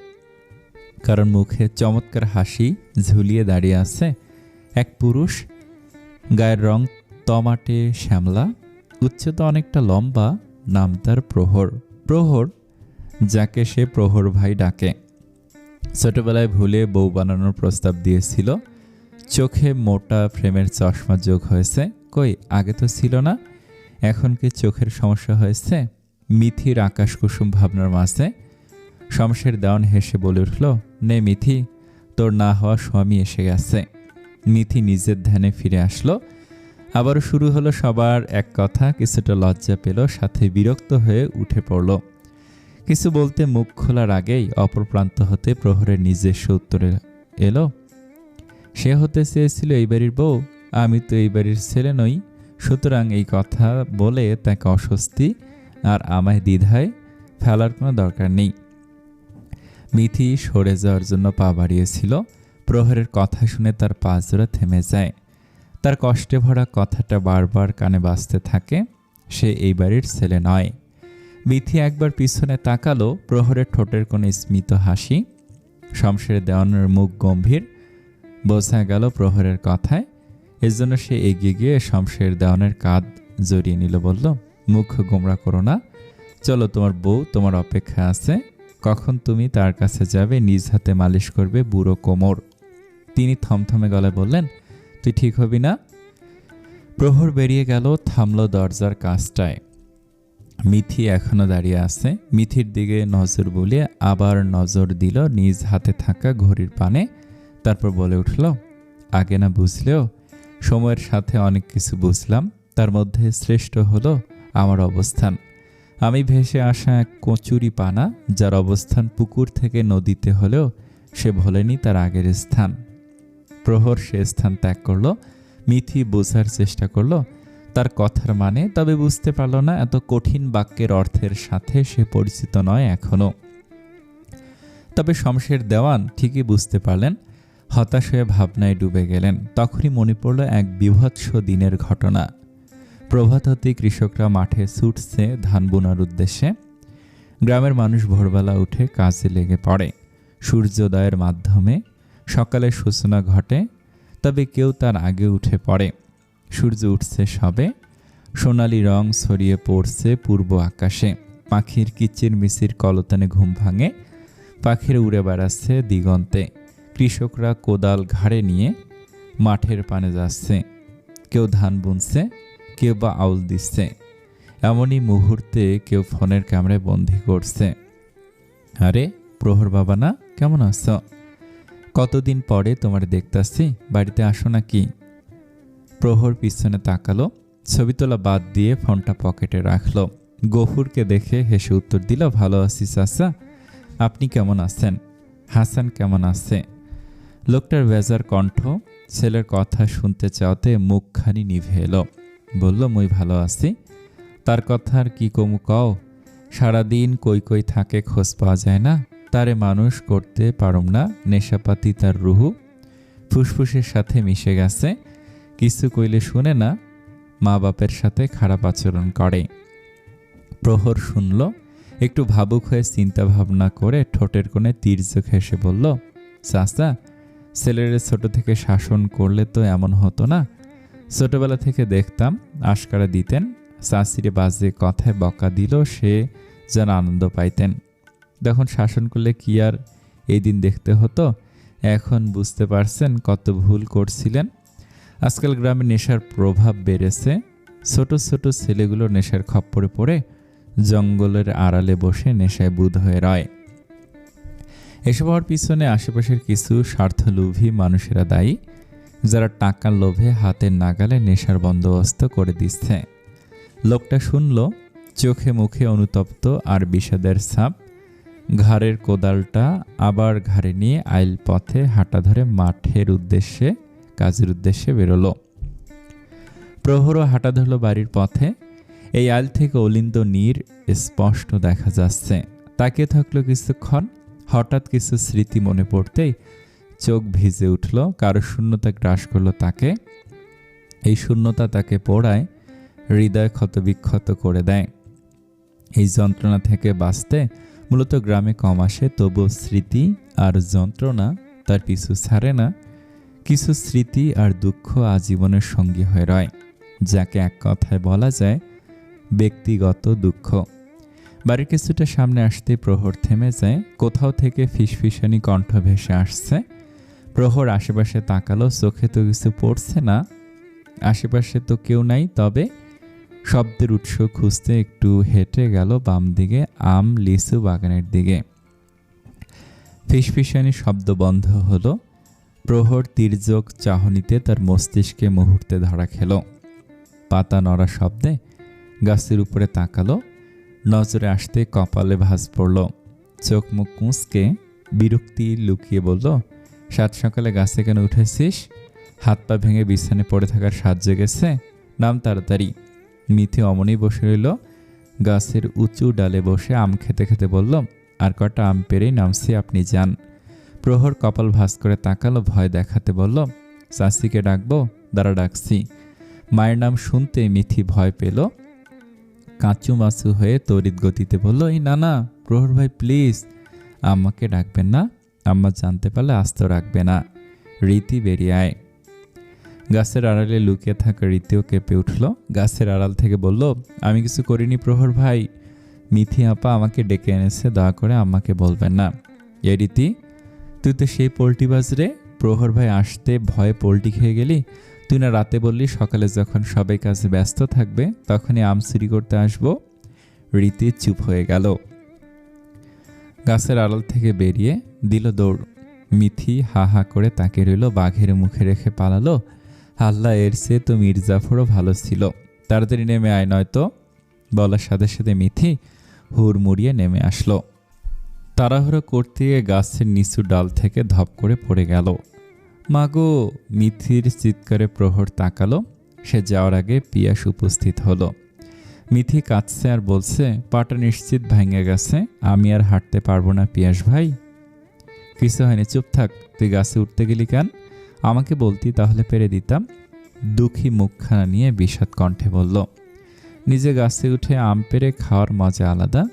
কারণ মুখে চমৎকার হাসি ঝুলিয়ে দাঁড়িয়ে আছে এক পুরুষ। গায়ের রং টমাটে শ্যামলা, উচ্চতা অনেকটা লম্বা। নাম তার প্রহর। প্রহর, যাকে সে প্রহর ভাই ডাকে। ছোটবেলায় ভুলে বউ বানানোর প্রস্তাব দিয়েছিল। চোখে মোটা ফ্রেমের চশমা যোগ হয়েছে। কই, আগে তো ছিল না। এখন কি চোখের সমস্যা হয়েছে? মিথির আকাশ কুসুম ভাবনার মাঝে শমশের দেওয়ান হেসে বলে উঠল, নে মিথি, তোর না হওয়া স্বামী এসে গেছে। মিথি নিজের ধ্যানে ফিরে আসলো। আবারও শুরু হলো সবার এক কথা। কিছুটা লজ্জা পেল, সাথে বিরক্ত হয়ে উঠে পড়ল। কিছু বলতে মুখ খোলার আগেই অপর প্রান্ত হতে প্রহরের নিজস্ব উত্তরে এলো, সে হতে চেয়েছিল এই বাড়ির বউ, আমি তো এই বাড়ির ছেলে নই। সুতরাং এই কথা বলে তাকে অস্বস্তি আর আমায় দ্বিধায় ফেলার কোনো দরকার নেই। মিথি সরে যাওয়ার জন্য পা বাড়িয়েছিল। প্রহরের কথা শুনে তার পা জোড়া থেমে যায়। তার কষ্টে ভরা কথাটা বারবার কানে বাজতে থাকে, সে এই বাড়ির ছেলে নয়। মিথি একবার পিছনে তাকালো। প্রহরের ঠোঁটের কোনো স্মিত হাসি। শমশের দেওয়ানের মুখ গম্ভীর, বোঝা গেল প্রহরের কথায়। এজন্য সে এগিয়ে গিয়ে শমশের দেওয়ানের কাঁধ জড়িয়ে নিল, বলল, মুখ গোমরা করো না, চলো তোমার বউ তোমার অপেক্ষা আছে। কখন তুমি তার কাছে যাবে নিজ হাতে মালিশ করবে বুড়ো কোমর। তিনি থমথমে গলায় বললেন, তুই ঠিক হবি না? প্রহর বেরিয়ে গেল, থামল দরজার কাছটায়। মিথি এখনো দাঁড়িয়ে আছে। মিথির দিকে নজর বুলিয়ে আবার নজর দিল নিজ হাতে থাকা ঘড়ির পানে। তারপর বলে উঠল, আগে না বুঝলেও সময়ের সাথে অনেক কিছু বুঝলাম। তার মধ্যে শ্রেষ্ঠ হলো আমার অবস্থান। আমি ভেসে আসা এক কচুরি পানা, যার অবস্থান পুকুর থেকে নদীতে হলেও সে ভোলেনি তার আগের স্থান। প্রহর সে স্থান ত্যাগ করল। মিথি বোঝার চেষ্টা করল তার কথার মানে, তবে বুঝতে পারল না এত কঠিন বাক্যের অর্থের সাথে সে পরিচিত নয় এখনো। তবে শমশের দেওয়ান ঠিকই বুঝতে পারলেন। হতাশ হয়ে ভাবনায় ডুবে গেলেন। তখনই মনে পড়ল এক বীভৎস দিনের ঘটনা। প্রভাত হতেই কৃষকরা মাঠে ছুটছে ধান বোনার উদ্দেশ্যে। গ্রামের মানুষ ভোরবেলা উঠে কাজে লেগে পড়ে। সূর্যোদয়ের মাধ্যমে সকালের সূচনা ঘটে, তবে কেউ তার আগে উঠে পড়ে। সূর্য উঠছে সবে, সোনালি রং ছড়িয়ে পড়ছে পূর্ব আকাশে। পাখির কিচির মিচির কলতানে ঘুম ভাঙে। পাখির উড়ে বেড়াচ্ছে দিগন্তে। কৃষকরা কোদাল ঘাড়ে নিয়ে মাঠের পানে যাচ্ছে। কেউ ধান বুনছে, কেউ বা আউল দিচ্ছে। এমনই মুহূর্তে কেউ ফোনের ক্যামেরায় বন্দি করছে। আরে প্রহর বাবা না, কেমন আছো? কতদিন পরে তোমার দেখতাছি, বাড়িতে আসো নাকি? প্রহর পিছনে তাকালো, ছবি তোলা বাদ দিয়ে ফোনটা পকেটে রাখলো। গফুরকে দেখে হেসে উত্তর দিল, ভালো আছি চাচা, আপনি কেমন আছেন? হাসান কেমন আছে? লোকটার বেজার কণ্ঠ ছেলের কথা শুনতে চাওতে মুখখানি নিভে এলো। বলল, মই ভালো আছি। তার কথা আর কি কমু কও, সারাদিন কই কই থাকে, খোঁজ পাওয়া যায় না। তারে মানুষ করতে পারুম না, নেশাপাতি তার রুহু ফুসফুসের সাথে মিশে গেছে। কিছু কইলে শুনে না, মা বাপের সাথে খারাপ আচরণ করে। প্রহর শুনল, একটু ভাবুক হয়ে চিন্তা ভাবনা করে ঠোঁটের কোণে তীর্যক হেসে বলল, চাচা, ছেলের ছোট থেকে শাসন করলে তো এমন হতো না। ছোটবেলা থেকে দেখতাম আশকারা দিতেন, চাচিরে বাজে কথায় বকা দিল সে যেন আনন্দ পাইতেন। তখন শাসন করলে কি আর এই দিন দেখতে হতো? এখন বুঝতে পারছেন কত ভুল করছিলেন। আজকাল গ্রামে নেশার প্রভাব বেড়েছে। ছোট ছোট ছেলেগুলো নেশার খপ্পরে পড়ে জঙ্গলের আড়ালে বসে নেশায় বুঁদ হয়ে রয়। এসব হওয়ার পিছনে আশেপাশের কিছু স্বার্থলোভী মানুষেরা দায়ী, যারা টাকার লোভে হাতের নাগালে নেশার বন্দোবস্ত করে দিচ্ছে। লোকটা শুনল, চোখে মুখে অনুতপ্ত আর বিষাদের ছাপ। ঘাড়ের কোদালটা আবার ঘাড়ে নিয়ে আইল পথে হাঁটা ধরে মাঠের উদ্দেশ্যে, কাজের উদ্দেশ্যে বেরোলো। প্রহরও হাঁটা ধরল বাড়ির পথে। এই আইল থেকে অলিন্দ নীর স্পষ্ট দেখা যাচ্ছে। তাকিয়ে থাকলো কিছুক্ষণ। হঠাৎ কিছু স্মৃতি মনে পড়তেই চোখ ভিজে উঠল। কারো শূন্যতা গ্রাস করলো তাকে। এই শূন্যতা তাকে পোড়ায়, হৃদয় ক্ষতবিক্ষত করে দেয়। এই যন্ত্রণা থেকে বাঁচতে মূলত গ্রামে কম আসে, তবুও স্মৃতি আর যন্ত্রণা তার পিছু ছাড়ে না। কিছু স্মৃতি আর দুঃখ আজীবনের সঙ্গী হয়ে রয়, যাকে এক কথায় বলা যায় ব্যক্তিগত দুঃখ। বাড়ির কিছুটা সামনে আসতে প্রহর থেমে যায়। কোথাও থেকে ফিসফিসানি কণ্ঠ ভেসে আসছে। প্রহর আশেপাশে তাকালো, চোখে তো কিছু পড়ছে না, আশেপাশে তো কেউ নাই। তবে শব্দের উৎস খুঁজতে একটু হেঁটে গেল বাম দিকে, আম লিচু বাগানের দিকে। ফিসফিসানি শব্দ বন্ধ হলো। প্রহর তীর্যক চাহনিতে তার মস্তিষ্কে মুহূর্তে ধরা খেল। পাতা নড়া শব্দে গাছের উপরে তাকালো। নজরে আসতে কপালে ভাঁজ পড়ল। চোখ মুখ কুঁচকে বিরক্তি লুকিয়ে বলল, সাত সকালে গাছে কেন উঠেছিস? হাত পা ভেঙে বিছানে পড়ে থাকার সাজ জেগেছে, নাম তাড়াতাড়ি। মিথি অমনি বসে রইল। গাছের উঁচু ডালে বসে আম খেতে খেতে বলল, আর কটা আম পেরেই নামছি, আপনি যান। প্রহর কপাল ভাঁজ করে তাকালো, ভয় দেখাতে বলল, চাচিকে ডাকবো? দাঁড়া ডাকছি। মায়ের নাম শুনতে মিথি ভয় পেল। কাঁচু মাচু হয়ে তড়িৎ গতিতে বলল, এই না না প্রহর ভাই, প্লিজ আমাকে ডাকবেন না, আম্মা জানতে পারলে আস্ত রাখবে না। রীতি বেরিয়ে আয়। গাছের আড়ালে লুকিয়ে থাকা রীতিও কেঁপে উঠল। গাছের আড়াল থেকে বলল, আমি কিছু করিনি প্রহর ভাই, মিথি আপা আমাকে ডেকে এনেছে, দয়া করে আমাকে বলবেন না। এ রীতি, তুই তো সেই পোল্টিবাজ রে। প্রহর ভাই আসতে ভয়ে পোল্টি খেয়ে গেলি। তুই না রাতে বললি সকালে যখন সবাই কাজে ব্যস্ত থাকবে তখনই আম চুরি করতে আসবো। রীতি চুপ হয়ে গেল। গাছের আড়াল থেকে বেরিয়ে দিল দৌড়। মিথি হা হা করে তাকে রইল, বাঘের মুখে রেখে পালালো। আল্লাহ, এর চেয়ে তো মির্জাফরও ভালো ছিল। তাড়াতাড়ি নেমে আয় নয়তো। বলার সাথে সাথে মিথি হুড়মুড়িয়ে নেমে আসলো। তাড়াহুড়ো করতে গিয়ে গাছের নিচু ডাল থেকে ধপ করে পড়ে গেল। মাগো! মিথির চিৎকারে প্রহর তাকালো। সে যাওয়ার আগে পিয়াস উপস্থিত হলো। মিথি কাঁদছে আর বলছে, পাটা নিশ্চিত ভেঙে গেছে, আমি আর হাঁটতে পারবো না পিয়াস ভাই। কিছু হয়নি, চুপ থাক। তুই গাছে উঠতে গেলি কেন? আমাকে বলতি, তাহলে পেরে দিতাম। দুঃখী মুখখানা নিয়ে বিষাদ কণ্ঠে বলল, নিজে গাছে উঠে আম পেড়ে খাওয়ার মজা আলাদা,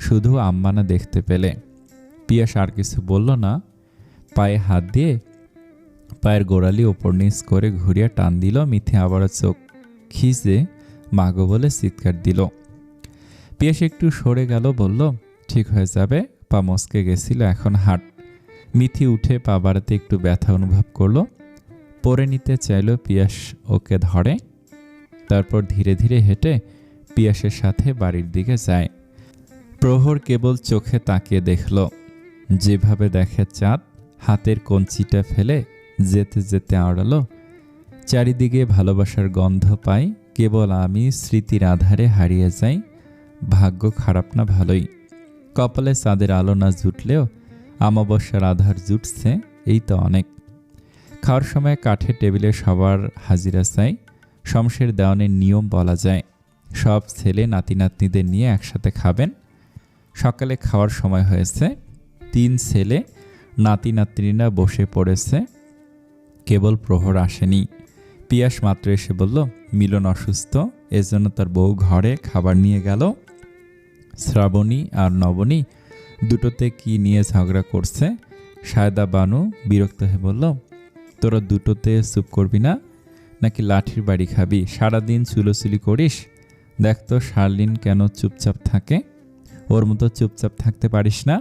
শুধু আম্মানা দেখতে পেলে। পিয়াস আর কিছু বলল না। পায়ে হাত দিয়ে পায়ের গোড়ালি ওপর নিচ করে ঘুরিয়ে টান দিল। মিথি আবারও চোখ খিজে মাগো বলে চিৎকার দিল। পিয়াস একটু সরে গেল, বলল, ঠিক হয়ে যাবে, পা মচকে গেছিল, এখন হাঁট। মিথি উঠে পা বাড়াতে একটু ব্যথা অনুভব করলো। পরে নিতে চাইল, পিয়াস ওকে ধরে। তারপর ধীরে ধীরে হেঁটে পিয়াসের সাথে বাড়ির দিকে যায়। প্রহর কেবল চোখে তাকিয়ে দেখল, যেভাবে দেখে চাঁদ। হাতের কঞ্চিটা ফেলে যেতে যেতে আওড়ালো, চারিদিকে ভালোবাসার গন্ধ পাই, কেবল আমি স্মৃতির আধারে হারিয়ে যাই। ভাগ্য খারাপ না, ভালোই। কপালে চাঁদের আলো না জুটলেও অমাবস্যার আধার জুটছে, এই তো অনেক। খাওয়ার সময় কাঠের টেবিলে সবার হাজিরা চাই। শমশের দেওয়ানের নিয়ম বলা যায়, সব ছেলে নাতি নাতনিদের নিয়ে একসাথে খাবেন। সকালে খাওয়ার সময় হয়েছে, 3 ছেলে নাতি নাতনিরা বসে পড়েছে, কেবল প্রহর আসেনি। পিয়াস মাত্র এসে বলল, মিলন অসুস্থ, এজন্য তার বউ ঘরে খাবার নিয়ে গেল। শ্রাবণী আর নবনী দুটোতে কি নিয়ে ঝগড়া করছে। সায়দা বানু বিরক্ত হয়ে বলল, তোরা দুটোতে চুপ করবি না নাকি লাঠির বাড়ি খাবি? সারাদিন চুলোচুলি করিস, দেখ তো শার্লিন কেন চুপচাপ থাকে, ওর মতো চুপচাপ থাকতে পারিস না।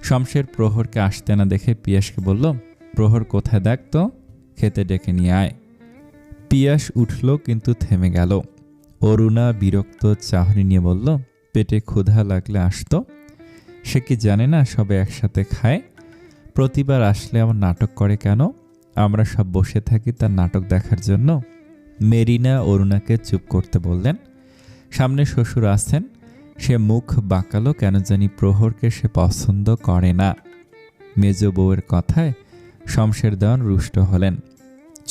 শমশের প্রহরকে আসতে না দেখে পিয়াসকে বলল, প্রহর কোথায়, দেখ তো, খেতে ডেকে নিয়ে আয়। পিয়াস উঠল কিন্তু থেমে গেল। অরুণা বিরক্ত চাহনি নিয়ে বলল, পেটে ক্ষুধা লাগলে আসতো। সে কি জানে না সবে একসাথে খায়? প্রতিবার আসলে আমার নাটক করে কেন? আমরা সব বসে থাকি তার নাটক দেখার জন্য। মেরিনা অরুণাকে চুপ করতে বললেন। সামনে শ্বশুর আছেন, সে মুখ বাঁকালো, কেন জানি প্রহরকে সে পছন্দ করে না। মেজ বউয়ের কথায় শমশের দেওয়ান রুষ্ট হলেন,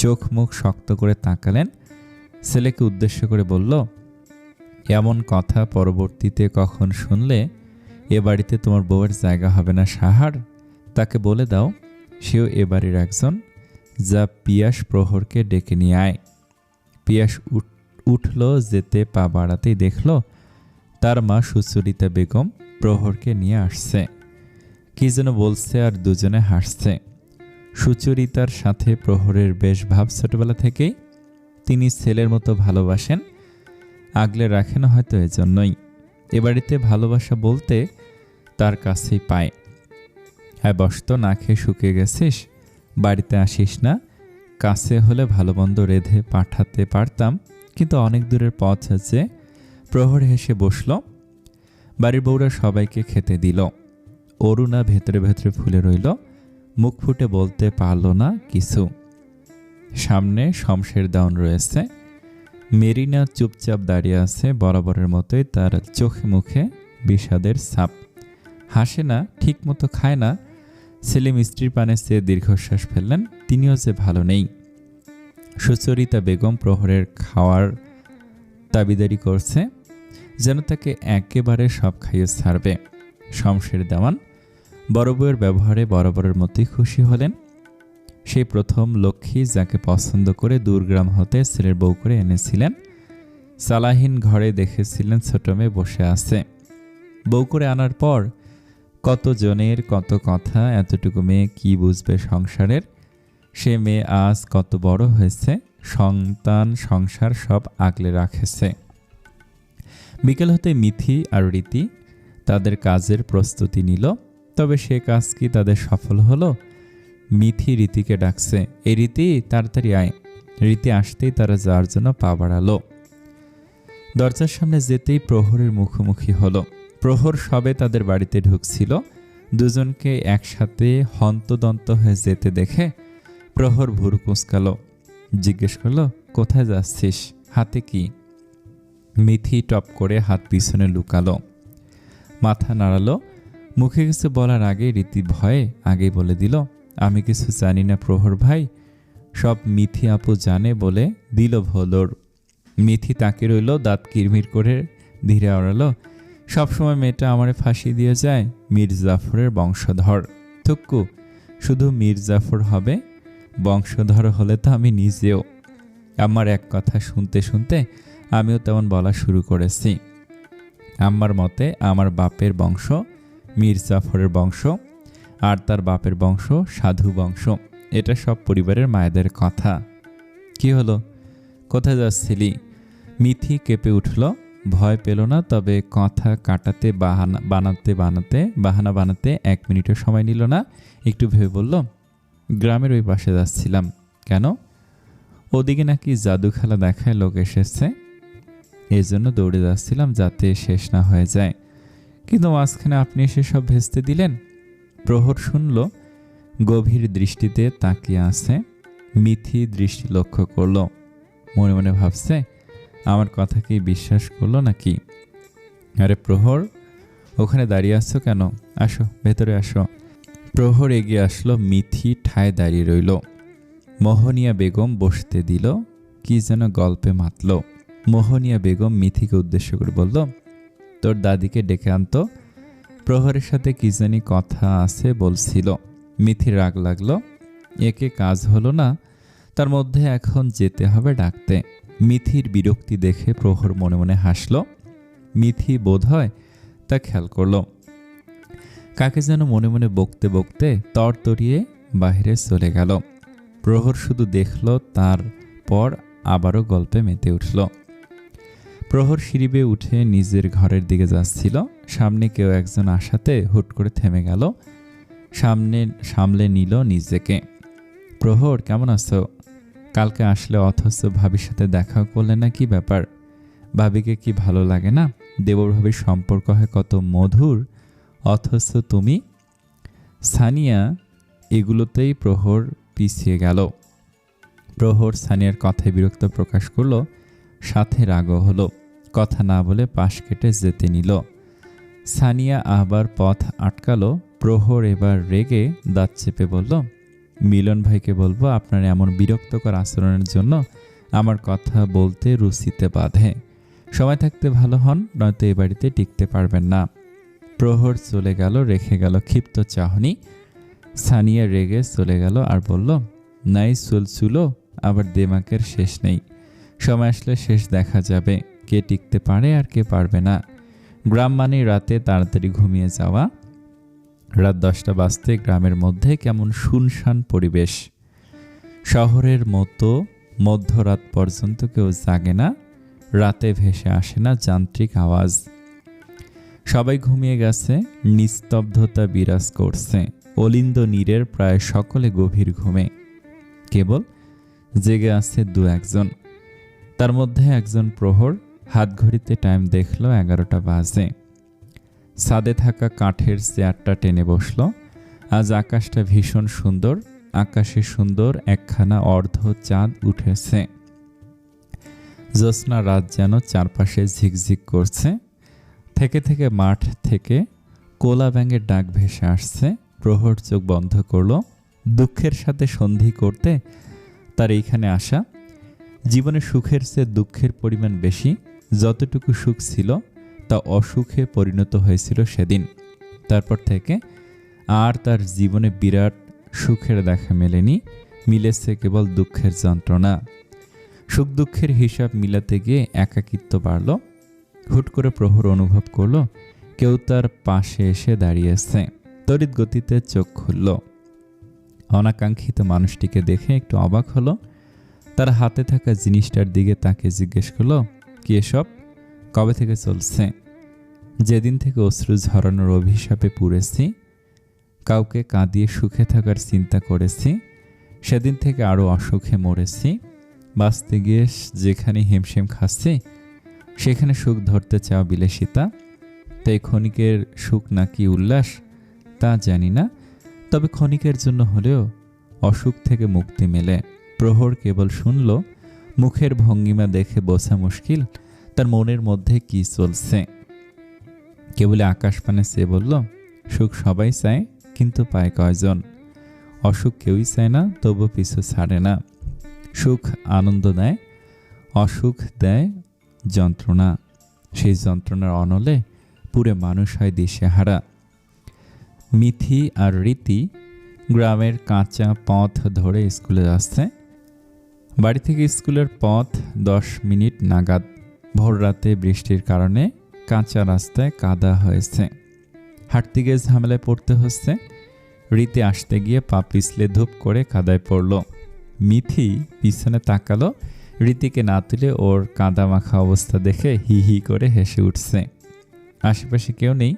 চোখ মুখ শক্ত করে তাকালেন। ছেলেকে উদ্দেশ্য করে বলল, এমন কথা পরবর্তীতে কখন শুনলে এ বাড়িতে তোমার বউয়ের জায়গা হবে না সাহার। তাকে বলে দাও সেও এ বাড়ির একজন। যা পিয়াস প্রহরকে ডেকে নিয়ে আয়। পিয়াস উঠল, যেতে পা বাড়াতেই দেখল তার মা সুচরিতা বেগম প্রহরকে নিয়ে আসছে। কি যেন বলছে আর দুজনে হাসছে। সুচরিতার সাথে প্রহরের বেশ ভাব ছোটবেলা থেকেই। তিনি ছেলের মতো ভালোবাসেন, আগলে রাখেন হয়তো এজন্যই। এ বাড়িতে ভালোবাসা বলতে তার কাছেই পায়। হ্যাঁ, বসতো, না খেয়ে শুকিয়ে গেছিস, বাড়িতে আসিস না? কাছে হলে ভালো মন্দ রেঁধে পাঠাতে পারতাম, কিন্তু অনেক দূরের পথ আছে। প্রহর হেসে বসল। বাড়ির বউরা সবাইকে খেতে দিল। অরুণা ভেতরে ভেতরে ফুলে রইল, মুখ ফুটে বলতে পারল না কিছু। সামনে শমশের দেওয়ান রয়েছে। মেরিনা চুপচাপ দাঁড়িয়ে আছে, বরাবরের মতোই, তার চোখে মুখে বিষাদের ছাপ। হাসে না, ঠিক মতো খায় না। ছেলে মিষ্টির পানে চেয়ে দীর্ঘশ্বাস ফেললেন, তিনিও যে ভালো নেই। সুচরিতা বেগম প্রহরের খাওয়ার দাবিদারি করছে, যেন তাকে একেবারে সব খাইয়ে ছাড়বে। শমশের দেওয়ান বড় বউয়ের ব্যবহারে বরাবরের মতোই খুশি হলেন। সেই প্রথম লক্ষ্মী যাকে পছন্দ করে দূরগ্রাম হতে ছেলের বউ করে এনেছিলেন। সালাহীন ঘরে দেখেছিলেন ছোট মেয়ে বসে আছে। বউ করে আনার পর কত জনের কত কথা, এতটুকু মেয়ে কি বুঝবে সংসারের। সে মেয়ে আজ কত বড় হয়েছে, সন্তান সংসার সব আগলে রাখেছে। বিকেল হতে মিথি আর রীতি তাদের কাজের প্রস্তুতি নিল। তবে সে কাজ কি তাদের সফল হলো? মিথি রীতিকে ডাকছে, এই রীতি তাড়াতাড়ি আয়। রীতি আসতেই তারা যাওয়ার জন্য পা বাড়ালো। দরজার সামনে যেতেই প্রহরের মুখোমুখি হলো। প্রহর সবে তাদের বাড়িতে ঢুকছিল। দুজনকে একসাথে হন্তদন্ত হয়ে যেতে দেখে প্রহর ভুরু কুঁচকালো। জিজ্ঞেস করলো, কোথায় যাচ্ছিস? হাতে কি? মিথি টপ করে হাত পিছনে লুকালো, মাথা নাড়ালো। মুখে কিছু বলার আগে রীতি ভয়ে আগেই বলে দিল, আমি কিছু জানি না প্রহর ভাই, সব মিথি আপু জানে বলে দিল ভোলর। মিথি তাকে রইল, দাঁত কিরমির করে ধীরে আওড়ালো, সবসময় মেয়েটা আমারে ফাঁসি দিয়ে যায়। মীর জাফরের বংশধর। থুক্কু, শুধু মীর জাফর হবে? বংশধর হলে তো আমি নিজেও। আমার এক কথা শুনতে শুনতে আমিও তেমন বলা শুরু করেছি। আমার মতে আমার বাপের বংশ মীর জাফরের বংশ, আর তার বাপের বংশ সাধু বংশ। এটা সব পরিবারের মায়েদের কথা। কি হলো, কোথায় যাচ্ছিলি? মিথি কেঁপে উঠল। ভয় পেল না, তবে কথা কাটাতে বাহানা বানাতে 1 মিনিটও সময় নিল না। একটু ভেবে বলল, গ্রামের ওই পাশে যাচ্ছিলাম। কেন? ওদিকে নাকি জাদু খেলা দেখায় লোক এসেছে, এই জন্য দৌড়ে যাচ্ছিলাম যাতে শেষ না হয়ে যায়। কিন্তু মাঝখানে আপনি এসে সব ভেস্তে দিলেন। প্রহর শুনল, গভীর দৃষ্টিতে তাকিয়ে আছে। মিথি দৃষ্টি লক্ষ্য করল, মনে মনে ভাবছে, আমার কথা কি বিশ্বাস করলো নাকি? আরে প্রহর, ওখানে দাঁড়িয়ে আসছো কেন? আসো, ভেতরে আসো। প্রহর এগিয়ে আসলো। মিথি ঠায় দাঁড়িয়ে রইল। মোহনিয়া বেগম বসতে দিল। কি যেন গল্পে মাতল। মোহনিয়া বেগম মিথিকে উদ্দেশ্য করে বলল, তোর দাদিকে ডেকে আনতো, প্রহরের সাথে কি জানি কথা আছে বলছিল। মিথির রাগ লাগলো, একে কাজ হলো না, তার মধ্যে এখন যেতে হবে ডাকতে। মিথির বিরক্তি দেখে প্রহর মনে মনে হাসল। মিথি বোধ হয় তা খেয়াল করল। কাকে যেন মনে মনে বকতে বকতে তরতরিয়ে বাহিরে চলে গেল। প্রহর শুধু দেখল, তারপর আবারও গল্পে মেতে উঠল। প্রহর সিঁড়ি বেয়ে উঠে নিজের ঘরের দিকে যাচ্ছিল। সামনে কেউ একজন আসাতে হুট করে থেমে গেল। সামলে নিল নিজেকে। প্রহর, কেমন আছো? কালকে আসলে অথচ ভাবির সাথে দেখাও করলে না, কি ব্যাপার? ভাবিকে কি ভালো লাগে না? দেবর ভাবির সম্পর্ক হয় কত মধুর, অথচ তুমি। সানিয়া এগুলোতেই প্রহর পিছিয়ে গেল। প্রহর সানিয়ার কথায় বিরক্ত প্রকাশ করল, সাথে রাগও হলো। কথা না বলে পাশ কেটে যেতে নিল। সানিয়া আবার পথ আটকালো। প্রহর এবার রেগে দাঁত চেপে বলল, মিলন ভাইকে বলবো আপনার এমন বিরক্তকর আচরণের জন্য আমার কথা বলতে রুচিতে বাধে। সময় থাকতে ভালো হন, নয়তো এ বাড়িতে টিকতে পারবেন না। প্রহর চলে গেল, রেখে গেল ক্ষিপ্ত চাহনি। সানিয়া রেগে চলে গেল আর বলল, নাই চুলচুলো, আবার দেমাকের শেষ নেই। সময় আসলে শেষ দেখা যাবে, কে টিকতে পারে আর কে পারবে না। গ্রাম মানে রাতে তাড়াতাড়ি ঘুমিয়ে যাওয়া। রাত 10টা বাজতে গ্রামের মধ্যে কেমন শুনশান পরিবেশ। শহরের মতো মধ্যরাত পর্যন্ত কেউ জাগে না, রাতে ভেসে আসে না যান্ত্রিক আওয়াজ। সবাই ঘুমিয়ে গেছে, নিস্তব্ধতা বিরাজ করছে। অলিন্দ নীরের প্রায় সকলে গভীর ঘুমে, কেবল জেগে আছে 2-1 জন। তার মধ্যে একজন প্রহর হাত ঘড়িতে টাইম দেখল 11টা বাজে। ছাদে থাকা কাঠের চেয়ারটা টেনে বসল। আজ আকাশটা ভীষণ সুন্দর, আকাশে সুন্দর একখানা অর্ধ চাঁদ উঠেছে। জ্যোৎস্না রাত যেন চারপাশে ঝিকঝিক করছে। থেকে থেকে মাঠ থেকে কোলা ব্যাঙের ডাক ভেসে আসছে। প্রহর চোখ বন্ধ করল। দুঃখের সাথে সন্ধি করতে তার এইখানে আসা। জীবনে সুখের চেয়ে দুঃখের পরিমাণ বেশি। যতটুকু সুখ ছিল তা অসুখে পরিণত হয়েছিল সেদিন। তারপর থেকে আর তার জীবনে বিরাট সুখের দেখা মেলেনি, মিলেছে কেবল দুঃখের যন্ত্রণা। সুখ দুঃখের হিসাব মিলাতে গিয়ে একাকিত্ব বাড়ল। হুট করে প্রহর অনুভব করল কেউ তার পাশে এসে দাঁড়িয়েছে। তড়িৎ গতিতে চোখ খুলল। অনাকাঙ্ক্ষিত মানুষটিকে দেখে একটু অবাক হলো। তার হাতে থাকা জিনিসটার দিকে তাকে জিজ্ঞেস করলো, কি এসব? কবে থেকে চলছে? যেদিন থেকে অশ্রু ঝরানোর অভিশাপে পুড়েছি, কাউকে কাঁদিয়ে সুখে থাকার চিন্তা করেছি, সেদিন থেকে আরও অসুখে মরেছি। বাঁচতে গিয়ে যেখানে হিমশিম খাচ্ছি, সেখানে সুখ ধরতে চাও বিলাসিতা। তাই ক্ষণিকের সুখ নাকি উল্লাস তা জানি না, তবে ক্ষণিকের জন্য হলেও অসুখ থেকে মুক্তি মেলে। প্রহর কেবল শুনল, মুখের ভঙ্গিমা দেখে বোঝা মুশকিল তার মনের মধ্যে কি চলছে। কেবল আকাশ পানে চেয়ে বলল, সুখ সবাই চায়, কিন্তু পায় কয়জন? অসুখ কেউই চায় না, তবু পিছু ছাড়ে না। সুখ আনন্দ দেয়, অসুখ দেয় যন্ত্রণা। সেই যন্ত্রণার অনলে পুরে মানুষ হয় দিশেহারা। মিথি আর রীতি গ্রামের কাঁচা পথ ধরে স্কুলে যাচ্ছে। বাড়ি থেকে স্কুলের পথ 10 মিনিট নাগাদ। ভোর রাতে বৃষ্টির কারণে কাঁচা রাস্তায় কাদা হয়েছে, হাঁটতে গিয়ে ঝামেলায় পড়তে হচ্ছে। রীতি আসতে গিয়ে পা পিছলে ধূপ করে কাদায় পড়ল। মিথি পিছনে তাকালো, রীতিকে না তুলে ওর কাদা মাখা অবস্থা দেখে হি হি করে হেসে উঠছে। আশেপাশে কেউ নেই।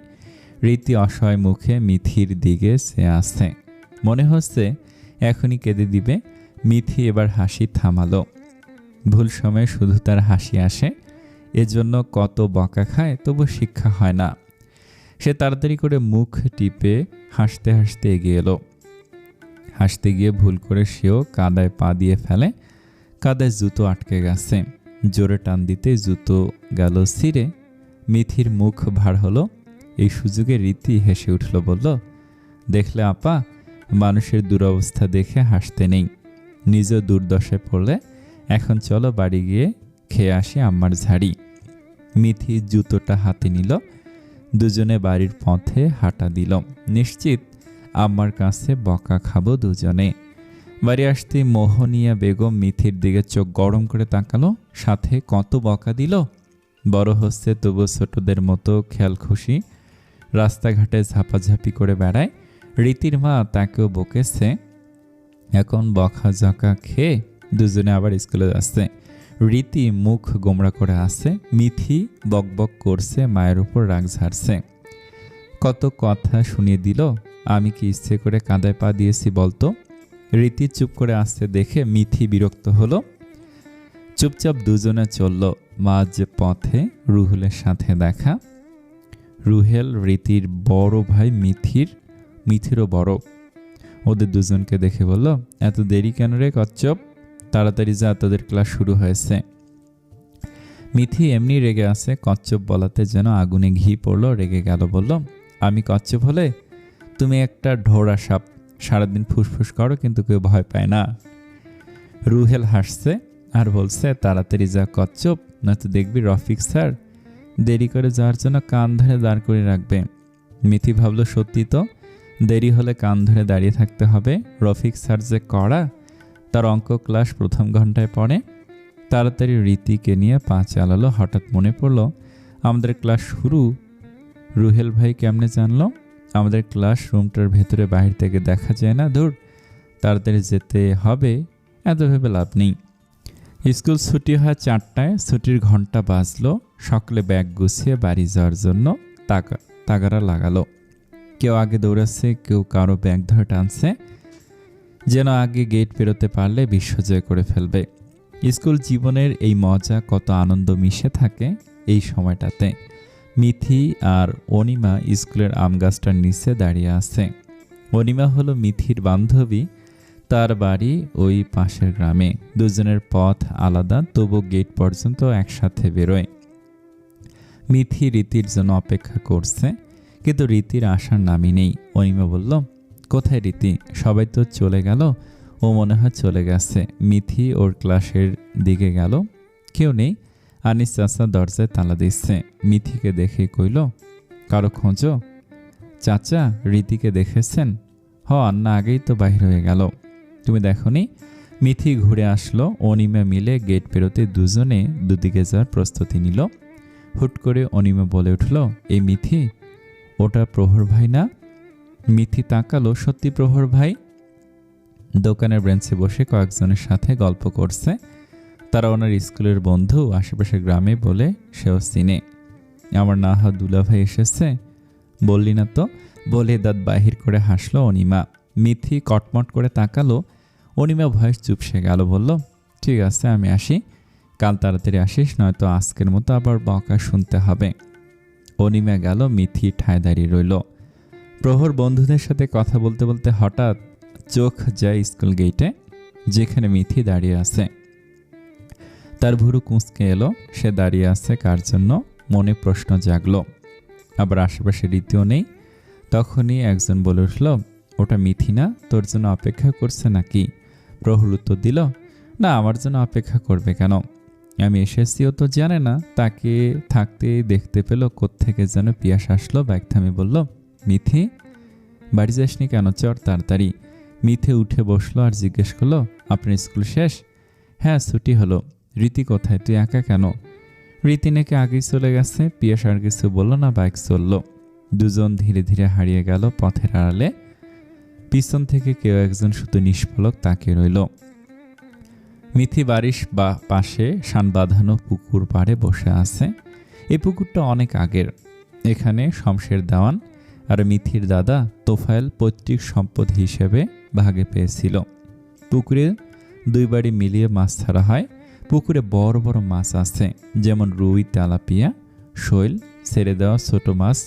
রীতি অসহায় মুখে মিথির দিকে চেয়ে আসছে, মনে হচ্ছে এখনই কেঁদে দিবে। মিথি এবার হাসি থামালো। ভুল সময়ে শুধু তার হাসি আসে, এজন্য কত বকা খায়, তবু শিক্ষা হয় না। সে তাড়াতাড়ি করে মুখ টিপে হাসতে হাসতে এগিয়ে এলো। হাসতে গিয়ে ভুল করে সেও কাদায় পা দিয়ে ফেলে। কাদায় জুতো আটকে গেছে। জোরে টান দিতে জুতো গেল ছিঁড়ে। মিথির মুখ ভার হলো। এই সুযোগে রীতি হেসে উঠল, বলল, দেখলে আপা, মানুষের দুরবস্থা দেখে হাসতে নেই। নিজেও দুর্দশায় পড়লে এখন চলো বাড়ি গিয়ে খেয়ে আসি আম্মার ঝাড়ি। মিথি জুতোটা হাতে নিল। দুজনে বাড়ির পথে হাঁটা দিল। নিশ্চিত আম্মার কাছে বকা খাবো দুজনে। বাড়ি আসতে মোহনিয়া বেগম মিথির দিকে চোখ গরম করে তাকালো। সাথে কত বকা দিল। বড় হচ্ছে তবু ছোটদের মতো খেয়াল খুশি, রাস্তাঘাটে ঝাপাঝাপি করে বেড়ায়। রীতির মা তাকেও বকেছে। এখন বকা ঝকা খেয়ে দুজনে আবার স্কুলে যাচ্ছে। রীতি মুখ গোমড়া করে আসছে। মিথি বকবক করছে, মায়ের উপর রাগ ঝাড়ছে। কত কথা শুনিয়ে দিল। আমি কি ইচ্ছে করে কাঁদায় পা দিয়েছি বলতো? রীতি চুপ করে আসতে দেখে মিথি বিরক্ত হলো। চুপচাপ দুজনে চলল। মাঝ পথে রুহেলের সাথে দেখা। রুহেল রীতির বড় ভাই, মিথিরও বড়। ওদের দুজনকে দেখে বলল, এত দেরি কেন রে কচ্ছপ? তাড়াতাড়ি যা, তোদের ক্লাস শুরু হয়েছে। মিথি এমনি রেগে আছে। কচ্ছপ বলাতে যেন আগুনে ঘি পড়লো। রেগে গেল, বলল, আমি কচ্ছপ হলে তুমি একটা ঢোড়া সাপ, সারাদিন ফুসফুস করো কিন্তু কেউ ভয় পায় না। রুহেল হাসছে আর বলছে, তাড়াতাড়ি যা কচ্ছপ, নয়তো দেখবি রফিক স্যার দেরি করে যাওয়ার জন্য কান ধরে দাঁড় করে রাখবে। মিথি ভাবলো, সত্যি তো, দেরি হলে কান ধরে দাঁড়িয়ে থাকতে হবে। রফিক স্যার যে কড়া, তার অঙ্ক ক্লাস প্রথম ঘন্টায় পড়ে। তাড়াতাড়ি রীতিকে নিয়ে পা চালালো। হঠাৎ মনে পড়ল, আমাদের ক্লাস শুরু। রুহেল ভাই কেমনে জানলো? আমাদের ক্লাস রুমটার ভেতরে বাহির থেকে দেখা যায় না। দূর, তাড়াতাড়ি যেতে হবে, এত ভেবে লাভ নেই। স্কুল ছুটি হয় 4টায়। ছুটির ঘন্টা বাজলো। সকলে ব্যাগ গুছিয়ে বাড়ি যাওয়ার জন্য তাগারা লাগালো। কেউ আগে দৌড়াচ্ছে, কেউ কারো ব্যাগ ধরে টানছে, যেন আগে গেট পেরোতে পারলে বিশ্বজয় করে ফেলবে। স্কুল জীবনের এই মজা, কত আনন্দ মিশে থাকে এই সময়টাতে। মিথি আর অনিমা স্কুলের আম গাছটার নিচে দাঁড়িয়ে আছে। অনিমা হলো মিথির বান্ধবী। তার বাড়ি ওই পাশের গ্রামে। দুজনের পথ আলাদা, তবু গেট পর্যন্ত একসাথে বেরোয়। মিথি রীতির জন্য অপেক্ষা করছে, কিন্তু রীতির আসার নামই নেই। অনিমা বলল, কোথায় রীতি? সবাই তো চলে গেল। ও মনে হয় চলে গেছে। মিথি ওর ক্লাসের দিকে গেল। কেউ নেই। আনিস চাচা দরজায় তালা দিচ্ছে। মিথিকে দেখে কইল, কারো খোঁজো? চাচা, রীতিকে দেখেছেন? আন্না আগেই তো বাহির হয়ে গেল। তুমি দেখনি? মিথি ঘুরে আসলো। অনিমা মিলে গেট পেরোতে দুজনে দুদিকে যাওয়ার প্রস্তুতি নিল। হুট করে অনিমা বলে উঠল, এই মিথি, ওটা প্রহর ভাই না? মিথি তাকালো, সত্যি প্রহর ভাই। দোকানের বেঞ্চে বসে কয়েকজনের সাথে গল্প করছে। তারা ওনার স্কুলের বন্ধু, আশেপাশের গ্রামে বলে সেও চিনে। আমার না হওয়া দুলাভাই এসেছে, বললি না তো, বলে দাঁত বাহির করে হাসলো অনিমা। মিথি কটমট করে তাকালো। অনিমা ভয়েস চুপসে গেল, বলল, ঠিক আছে আমি আসি, কাল তাড়াতাড়ি আসিস, নয়তো আজকের মতো আবার বকা শুনতে হবে। অনিমা গেল, মিথি ঠায় দাঁড়িয়ে রইল। প্রহর বন্ধুদের সাথে কথা বলতে বলতে হঠাৎ চোখ যায় স্কুল গেটে, যেখানে মিথি দাঁড়িয়ে আছে। তার ভুরু কুঁচকে এলো, সে দাঁড়িয়ে আছে কার জন্য, মনে প্রশ্ন জাগলো। আবার আশেপাশে রীতিও নেই। তখনই একজন বলে উঠল, ওটা মিথি না, তোর জন্য অপেক্ষা করছে নাকি? প্রহর উত্তর দিল, না, আমার জন্য অপেক্ষা করবে কেন? আমি এসেছিও তো জানে না। তাকে থাকতে দেখতে পেল, কোত্থেকে যেন পিয়াস আসলো, ব্যাগ থামিয়ে বলল, মিথি বাড়ি যাসনি কেন? চর তাড়াতাড়ি। মিথি উঠে বসলো আর জিজ্ঞেস করলো, আপনার স্কুল শেষ? হ্যাঁ, ছুটি হলো। রীতি কোথায়? তুই একা কেন? রীতি নাকি আগেই চলে গেছে। পিয়াস আর কিছু বলল না, বাইক চলল। দুজন ধীরে ধীরে হারিয়ে গেল পথের আড়ালে। পিছন থেকে কেউ একজন শুধু নিষ্পলক তাকিয়ে রইল। মিথি বাড়ির পাশে শান বাঁধানো পুকুর পাড়ে বসে আছে। এই পুকুরটা অনেক আগের। এখানে শমশের দেওয়ান আর মিথির দাদা তোফায়েল পৈতৃক সম্পদ হিসেবে ভাগে পেয়েছিল। পুকুরে দুই বাড়ি মিলিয়ে মাছ ছাড়া হয়। পুকুরে বড় বড় মাছ আছে, যেমন রুই, তেলাপিয়া, শৈল, ছেড়ে দেওয়া ছোট মাছ,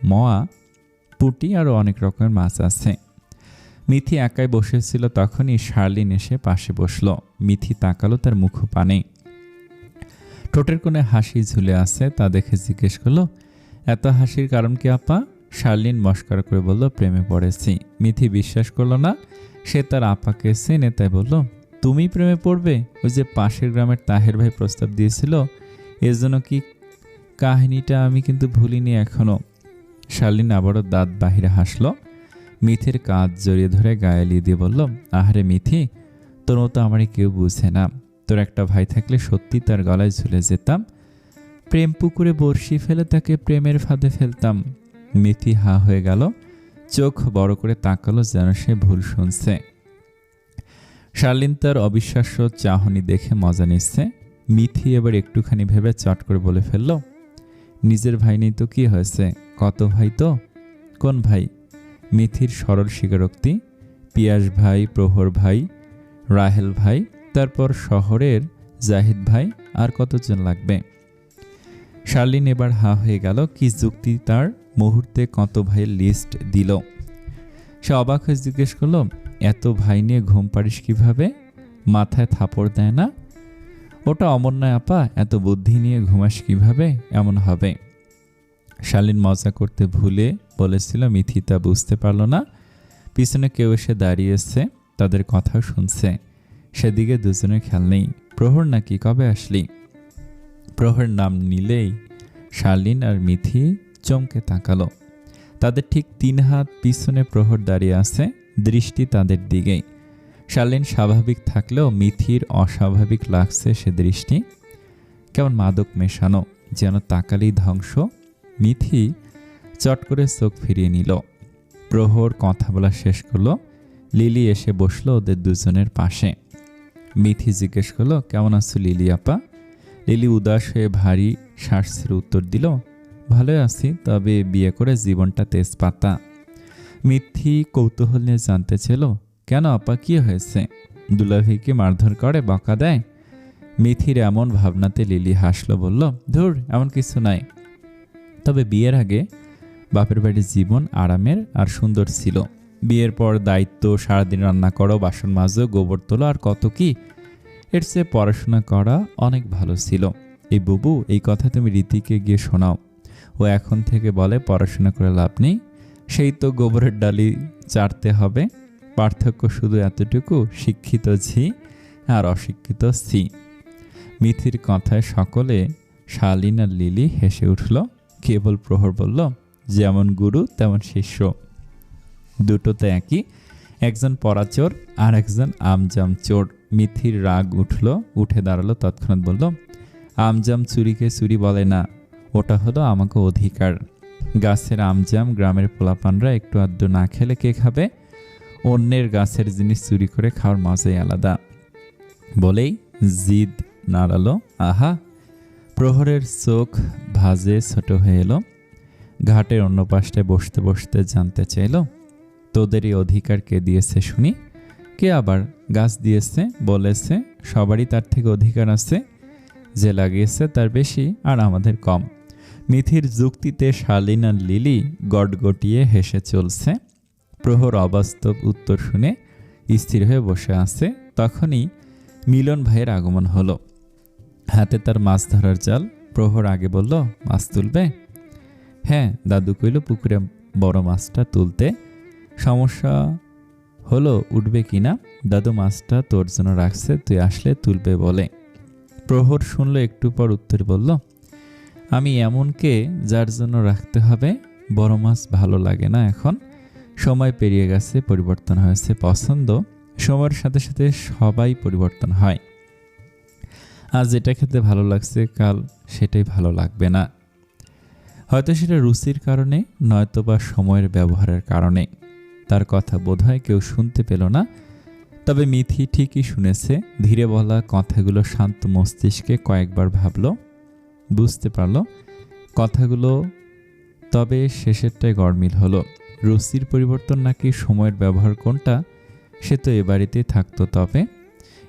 মোয়া, পুঁটি, আরও অনেক রকমের মাছ আছে। মিথি একাই বসেছিল, তখনই শার্লিন এসে পাশে বসল। মিথি তাকালো, তার মুখ পানে, ঠোঁটের কোণে হাসি ঝুলে আছে। তা দেখে জিজ্ঞেস করলো, এত হাসির কারণ কি আপা? শার্লিন মস্করা করে বলল, প্রেমে পড়েছি। মিথি বিশ্বাস করলো না, সে তার আপাকে চেনে, তাই বলল, তুমি প্রেমে পড়বে? ওই যে পাশের গ্রামের তাহের ভাই প্রস্তাব দিয়েছিল, এর জন্য কি কাহিনীটা আমি কিন্তু ভুলিনি এখনো। শার্লিন আবারও দাঁত বাহিরে হাসলো। মিথির কাঁধ জড়িয়ে ধরে গায়ে এলিয়ে দিয়ে বলল, আহারে মিথি, তোর মতো আমারই কেউ বুঝে না। তোর একটা ভাই থাকলে সত্যি তার গলায় ঝুলে যেতাম। প্রেম পুকুরে বড়শি ফেলে তাকে প্রেমের ফাঁদে ফেলতাম। মিথি হা হয়ে গেল, চোখ বড় করে তাকালো, যেন সে ভুল শুনছে। শার্লিন তার অবিশ্বাস্য চাহনি দেখে মজা নিচ্ছে। মিথি এবার একটুখানি ভেবে চট করে বলে ফেলল, নিজের ভাই নেই তো কি হয়েছে, কত ভাই তো। কোন ভাই? মিথির সরল স্বীকারোক্তি, পিয়াস ভাই, প্রহর ভাই, রাহেল ভাই, তারপর শহরের জাহিদ ভাই, আর কতজন লাগবে? শার্লিন এবার হা হয়ে গেল, কি যুক্তি তার! মুহূর্তে কত ভাইয়ের লিস্ট দিল। সে অবাক হয়ে জিজ্ঞেস করল, এত ভাই নিয়ে ঘুম পাড়িস কিভাবে? মাথায় থাপড় দেয় না? ওটা অমর নয় আপা, এত বুদ্ধি নিয়ে ঘুমাস কিভাবে? এমন হবে। শার্লিন মজা করতে ভুলে বলেছিল, মিথি তা বুঝতে পারল না। পিছনে কেউ এসে দাঁড়িয়েছে, তাদের কথাও শুনছে। সেদিকে দুজনের খেয়াল নেই। প্রহর নাকি? কবে আসলি? প্রহর নাম নিলেই শার্লিন আর মিথি চমকে তাকালো। তাদের ঠিক 3 হাত পিছনে প্রহর দাঁড়িয়ে আছে, দৃষ্টি তাদের দিকেই। শার্লিন স্বাভাবিক থাকলেও মিথির অস্বাভাবিক লাগছে সে দৃষ্টি, কেমন মাদক মেশানো, যেন তাকালেই ধ্বংস। মিথি চট করে চোখ ফিরিয়ে নিল। প্রহর কথা বলা শেষ করলো। লিলি এসে বসলো ওদের দুজনের পাশে। মিথি জিজ্ঞেস করলো, কেমন আছো লিলি আপা? লিলি উদাস হয়ে ভারী শ্বাস ছেড়ে উত্তর দিল, ভালোই আছি, তবে বিয়ে করে জীবনটা তেজপাতা। মিথি কৌতূহল নিয়ে জানতে ছিল, কেন আপা, কি হয়েছে? দুলাভাইকে মারধর করে, বকা দেয়? মিথির এমন ভাবনাতে লিলি হাসলো, বলল, ধুর, এমন কিছু নাই। তবে বিয়ের আগে বাপের বাড়ির জীবন আরামের আর সুন্দর ছিল। বিয়ের পর দায়িত্ব, সারাদিন রান্না করো, বাসন মাজো, গোবর তোলো, আর কত কি। এর চেয়ে পড়াশোনা করা অনেক ভালো ছিল। এই বুবু, এই কথা তুমি রীতিকে গিয়ে শোনাও। ও এখন থেকে বলে পড়াশোনা করে লাভ নেই, সেই তো গোবরের ডালি চারতে হবে। পার্থক্য শুধু এতটুকু, শিক্ষিত ঝি আর অশিক্ষিত সি। মিথির কথায় সকলে, শার্লিন আর লিলি হেসে উঠল। কেবল প্রহর বলল, যেমন গুরু তেমন শিষ্য, দুটোতে একই। একজন পরাচোর আর একজন আমজাম চোর। মিথির রাগ উঠল, উঠে দাঁড়ালো, তৎক্ষণাৎ বলল, আমজাম চুরিকে চুরি বলে না, ওটা হলো আমাকে অধিকার। গাছের আমজাম গ্রামের পোলাপানরা একটু আধটু না খেলে কে খাবে? অন্যের গাছের জিনিস চুরি করে খাওয়ার মজাই আলাদা। বলেই জিদ নাড়ালো। আহা! প্রহরের চোখ ভাজে ছোট হয়ে এলো। ঘাটের অন্য পাশটায় বসতে বসতে জানতে চাইল, তোদেরই অধিকার কে দিয়েছে শুনি? কে আবার? গাছ দিয়েছে, বলেছে সবারই তার থেকে অধিকার আছে, যে লাগিয়েছে তার বেশি আর আমাদের কম। মিথির যুক্তিতে শালিন আর লিলি গটগটিয়ে হেসে চলছে। প্রহর অবাস্তব উত্তর শুনে স্থির হয়ে বসে আছে। তখনই মিলন ভাইয়ের আগমন হলো। হাতে তার মাছ ধরার জাল। প্রহর আগে বলল, মাছ তুলবে? হ্যাঁ, দাদু কইল পুকুরে বড় মাছটা তুলতে। সমস্যা হলো উঠবে কিনা? দাদু মাছটা তোর জন্য রাখছে, তুই আসলে তুলবে বলে। প্রহর শুনল, একটু পর উত্তর বলল, আমি এমনকে যার জন্য রাখতে হবে। বড় মাছ ভালো লাগে না এখন, সময় পেরিয়ে গেছে, পরিবর্তন হয়েছে পছন্দ। সময়ের সাথে সাথে সবাই পরিবর্তন হয়। আজ যেটা খেতে ভালো লাগছে কাল সেটাই ভালো লাগবে না। হয়তো সেটা রুচির কারণে, নয়তোবা সময়ের ব্যবহারের কারণে। তার কথা বোধহয় কেউ শুনতে পেল না, তবে মিথি ঠিকই শুনেছে। ধীরে বলা কথাগুলো শান্ত মস্তিষ্কে কয়েকবার ভাবল, বুঝতে পারল কথাগুলো। তবে শেষেরটাই গড়মিল হলো। রুচির পরিবর্তন নাকি সময়ের ব্যবহার, কোনটা? সে তো এ বাড়িতেই থাকতো। তবে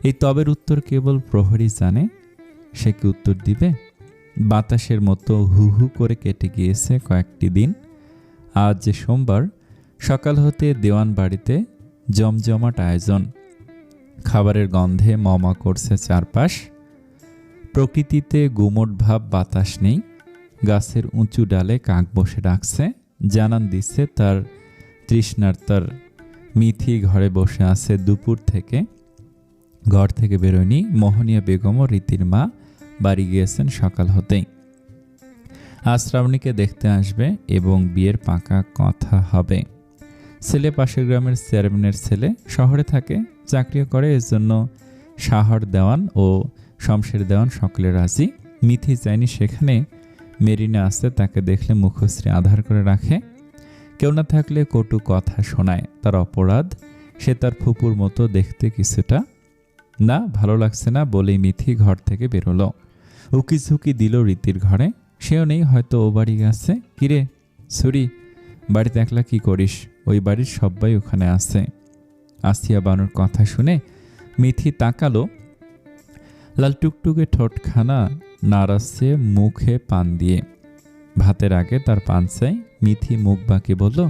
এই তবের উত্তর কেবল প্রহরী জানে। সে কি উত্তর দিবে? বাতাসের মতো হু হু করে কেটে গিয়েছে কয়েকটি দিন। আজ যে সোমবার, সকাল হতে দেওয়ান বাড়িতে জমজমাট আয়োজন। খাবারের গন্ধে মমা করছে চারপাশ। প্রকৃতিতে গুমট ভাব, বাতাস নেই। গাছের উঁচু ডালে কাক বসে ডাকছে, জানান দিচ্ছে তার তৃষ্ণার্তার। মিথি ঘরে বসে আছে দুপুর থেকে, ঘর থেকে বেরোয়নি। মোহনিয়া বেগম ও রীতির মা বাড়ি গিয়েছেন সকাল হতেই। আজ শ্রাবণীকে দেখতে আসবে এবং বিয়ের পাকা কথা হবে। ছেলে পাশের গ্রামের চেয়ারম্যানের ছেলে, শহরে থাকে, চাকরিও করে। এজন্য শাহর দেওয়ান ও শমশের দেওয়ান সকলে রাজি। মিথি চায়নি সেখানে মেরিনা আছে, তাকে দেখলে মুখশ্রী আধার করে রাখে। কেউ না থাকলে কটু কথা শোনায়, তার অপরাধ। সে তার ফুপুর মতো দেখতে কিছুটা। না, ভালো লাগছে না বলেই মিথি ঘর থেকে বেরোলো। উকি ঝুঁকি দিল রীতির ঘরে, সেও নেই, হয়তো ও বাড়ি গেছে। কিরে ছুরি, বাড়িতে একলা কি করিস? ওই বাড়ির সবাই ওখানে আছে। আসিয়া বানুর কথা শুনে মিথি তাকালো। লাল টুকটুকে ঠোঁটখানা নাড়াচ্ছে মুখে পান দিয়ে। ভাতের আগে তার পান চাই। মিথি মুখ বাঁকিয়ে বলল,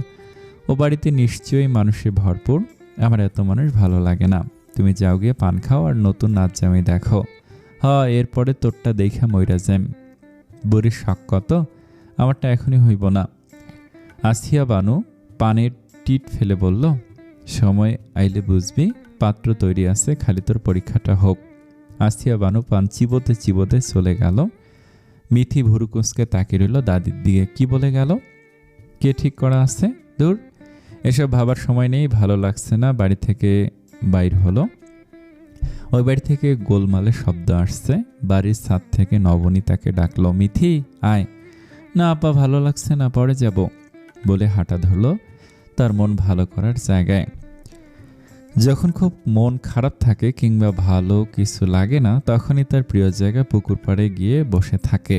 ও বাড়িতে নিশ্চয়ই মানুষে ভরপুর। আমার এত মানুষ ভালো লাগে না। তুমি যাও গিয়ে পান খাও আর নতুন নাচ জামাই দেখো। এরপরে তোরটা দেখা মইরা যাম। বুড়ির শখ কত, আমারটা এখনই হইব না। আসিয়া বানু পানের টিট ফেলে বলল, সময় আইলে বুঝবি, পাত্র তৈরি আছে, খালি তোর পরীক্ষাটা হোক। আসিয়া বানু পান চিবোতে চিবোতে চলে গেল। মিথি ভুরু কুঁচকে তাকিয়ে রইল দাদির দিকে। কি বলে গেল? কে ঠিক করা আছে? দূর, এসব ভাবার সময় নেই। ভালো লাগছে না। বাড়ি থেকে বাইর হলো। ওই বাড়ি থেকে গোলমালের শব্দ আসছে। বাড়ির ছাদ থেকে নবনী তাকে ডাকলো, মিথি আয়। না আপা, ভালো লাগছে না, পরে যাব বলে হাঁটা ধরল তার মন ভালো করার জায়গায়। যখন খুব মন খারাপ থাকে কিংবা ভালো কিছু লাগে না, তখনই তার প্রিয় জায়গা পুকুর পাড়ে গিয়ে বসে থাকে।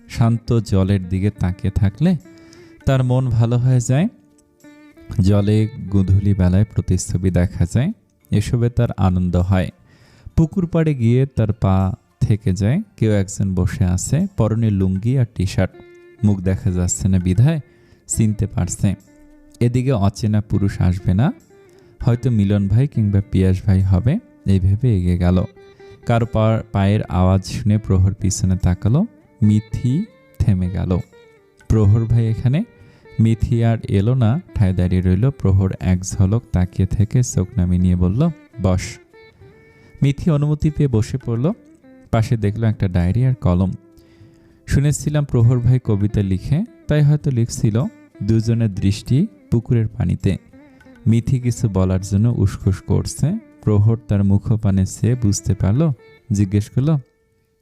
শান্ত জলের দিকে তাকিয়ে থাকলে তার মন ভালো হয়ে যায়। জলে গোধূলি বেলায় প্রতিচ্ছবি দেখা যায়, এসবে তার আনন্দ হয়। পুকুর পাড়ে গিয়ে তার পা থেকে যায়। কেউ একজন বসে আছে, পরনে লুঙ্গি আর টি শার্ট। মুখ দেখা যাচ্ছে না বিধায় চিনতে পারছে। এদিকে অচেনা পুরুষ আসবে না, হয়তো মিলন ভাই কিংবা পিয়াস ভাই হবে। এই ভেবে এগিয়ে গেল। কারো পায়ের আওয়াজ শুনে প্রহর পিছনে তাকালো। মিথি থেমে গেল। প্রহর ভাই এখানে? মিথি আর এলো না, ঠায় দাঁড়িয়ে রইল। প্রহর এক ঝলক তাকিয়ে থেকে চোখ নামিয়ে নিয়ে বলল, বস। মিথি অনুমতি পেয়ে বসে পড়ল। পাশে দেখলো একটা ডায়েরি আর কলম। শুনেছিলাম প্রহর ভাই কবিতা লিখে, তাই হয়তো লিখছিল। দুজনের দৃষ্টি পুকুরের পানিতে। মিথি কিছু বলার জন্য উসখুস করছে। প্রহর তার মুখপানে চেয়ে বুঝতে পারল, জিজ্ঞেস করল,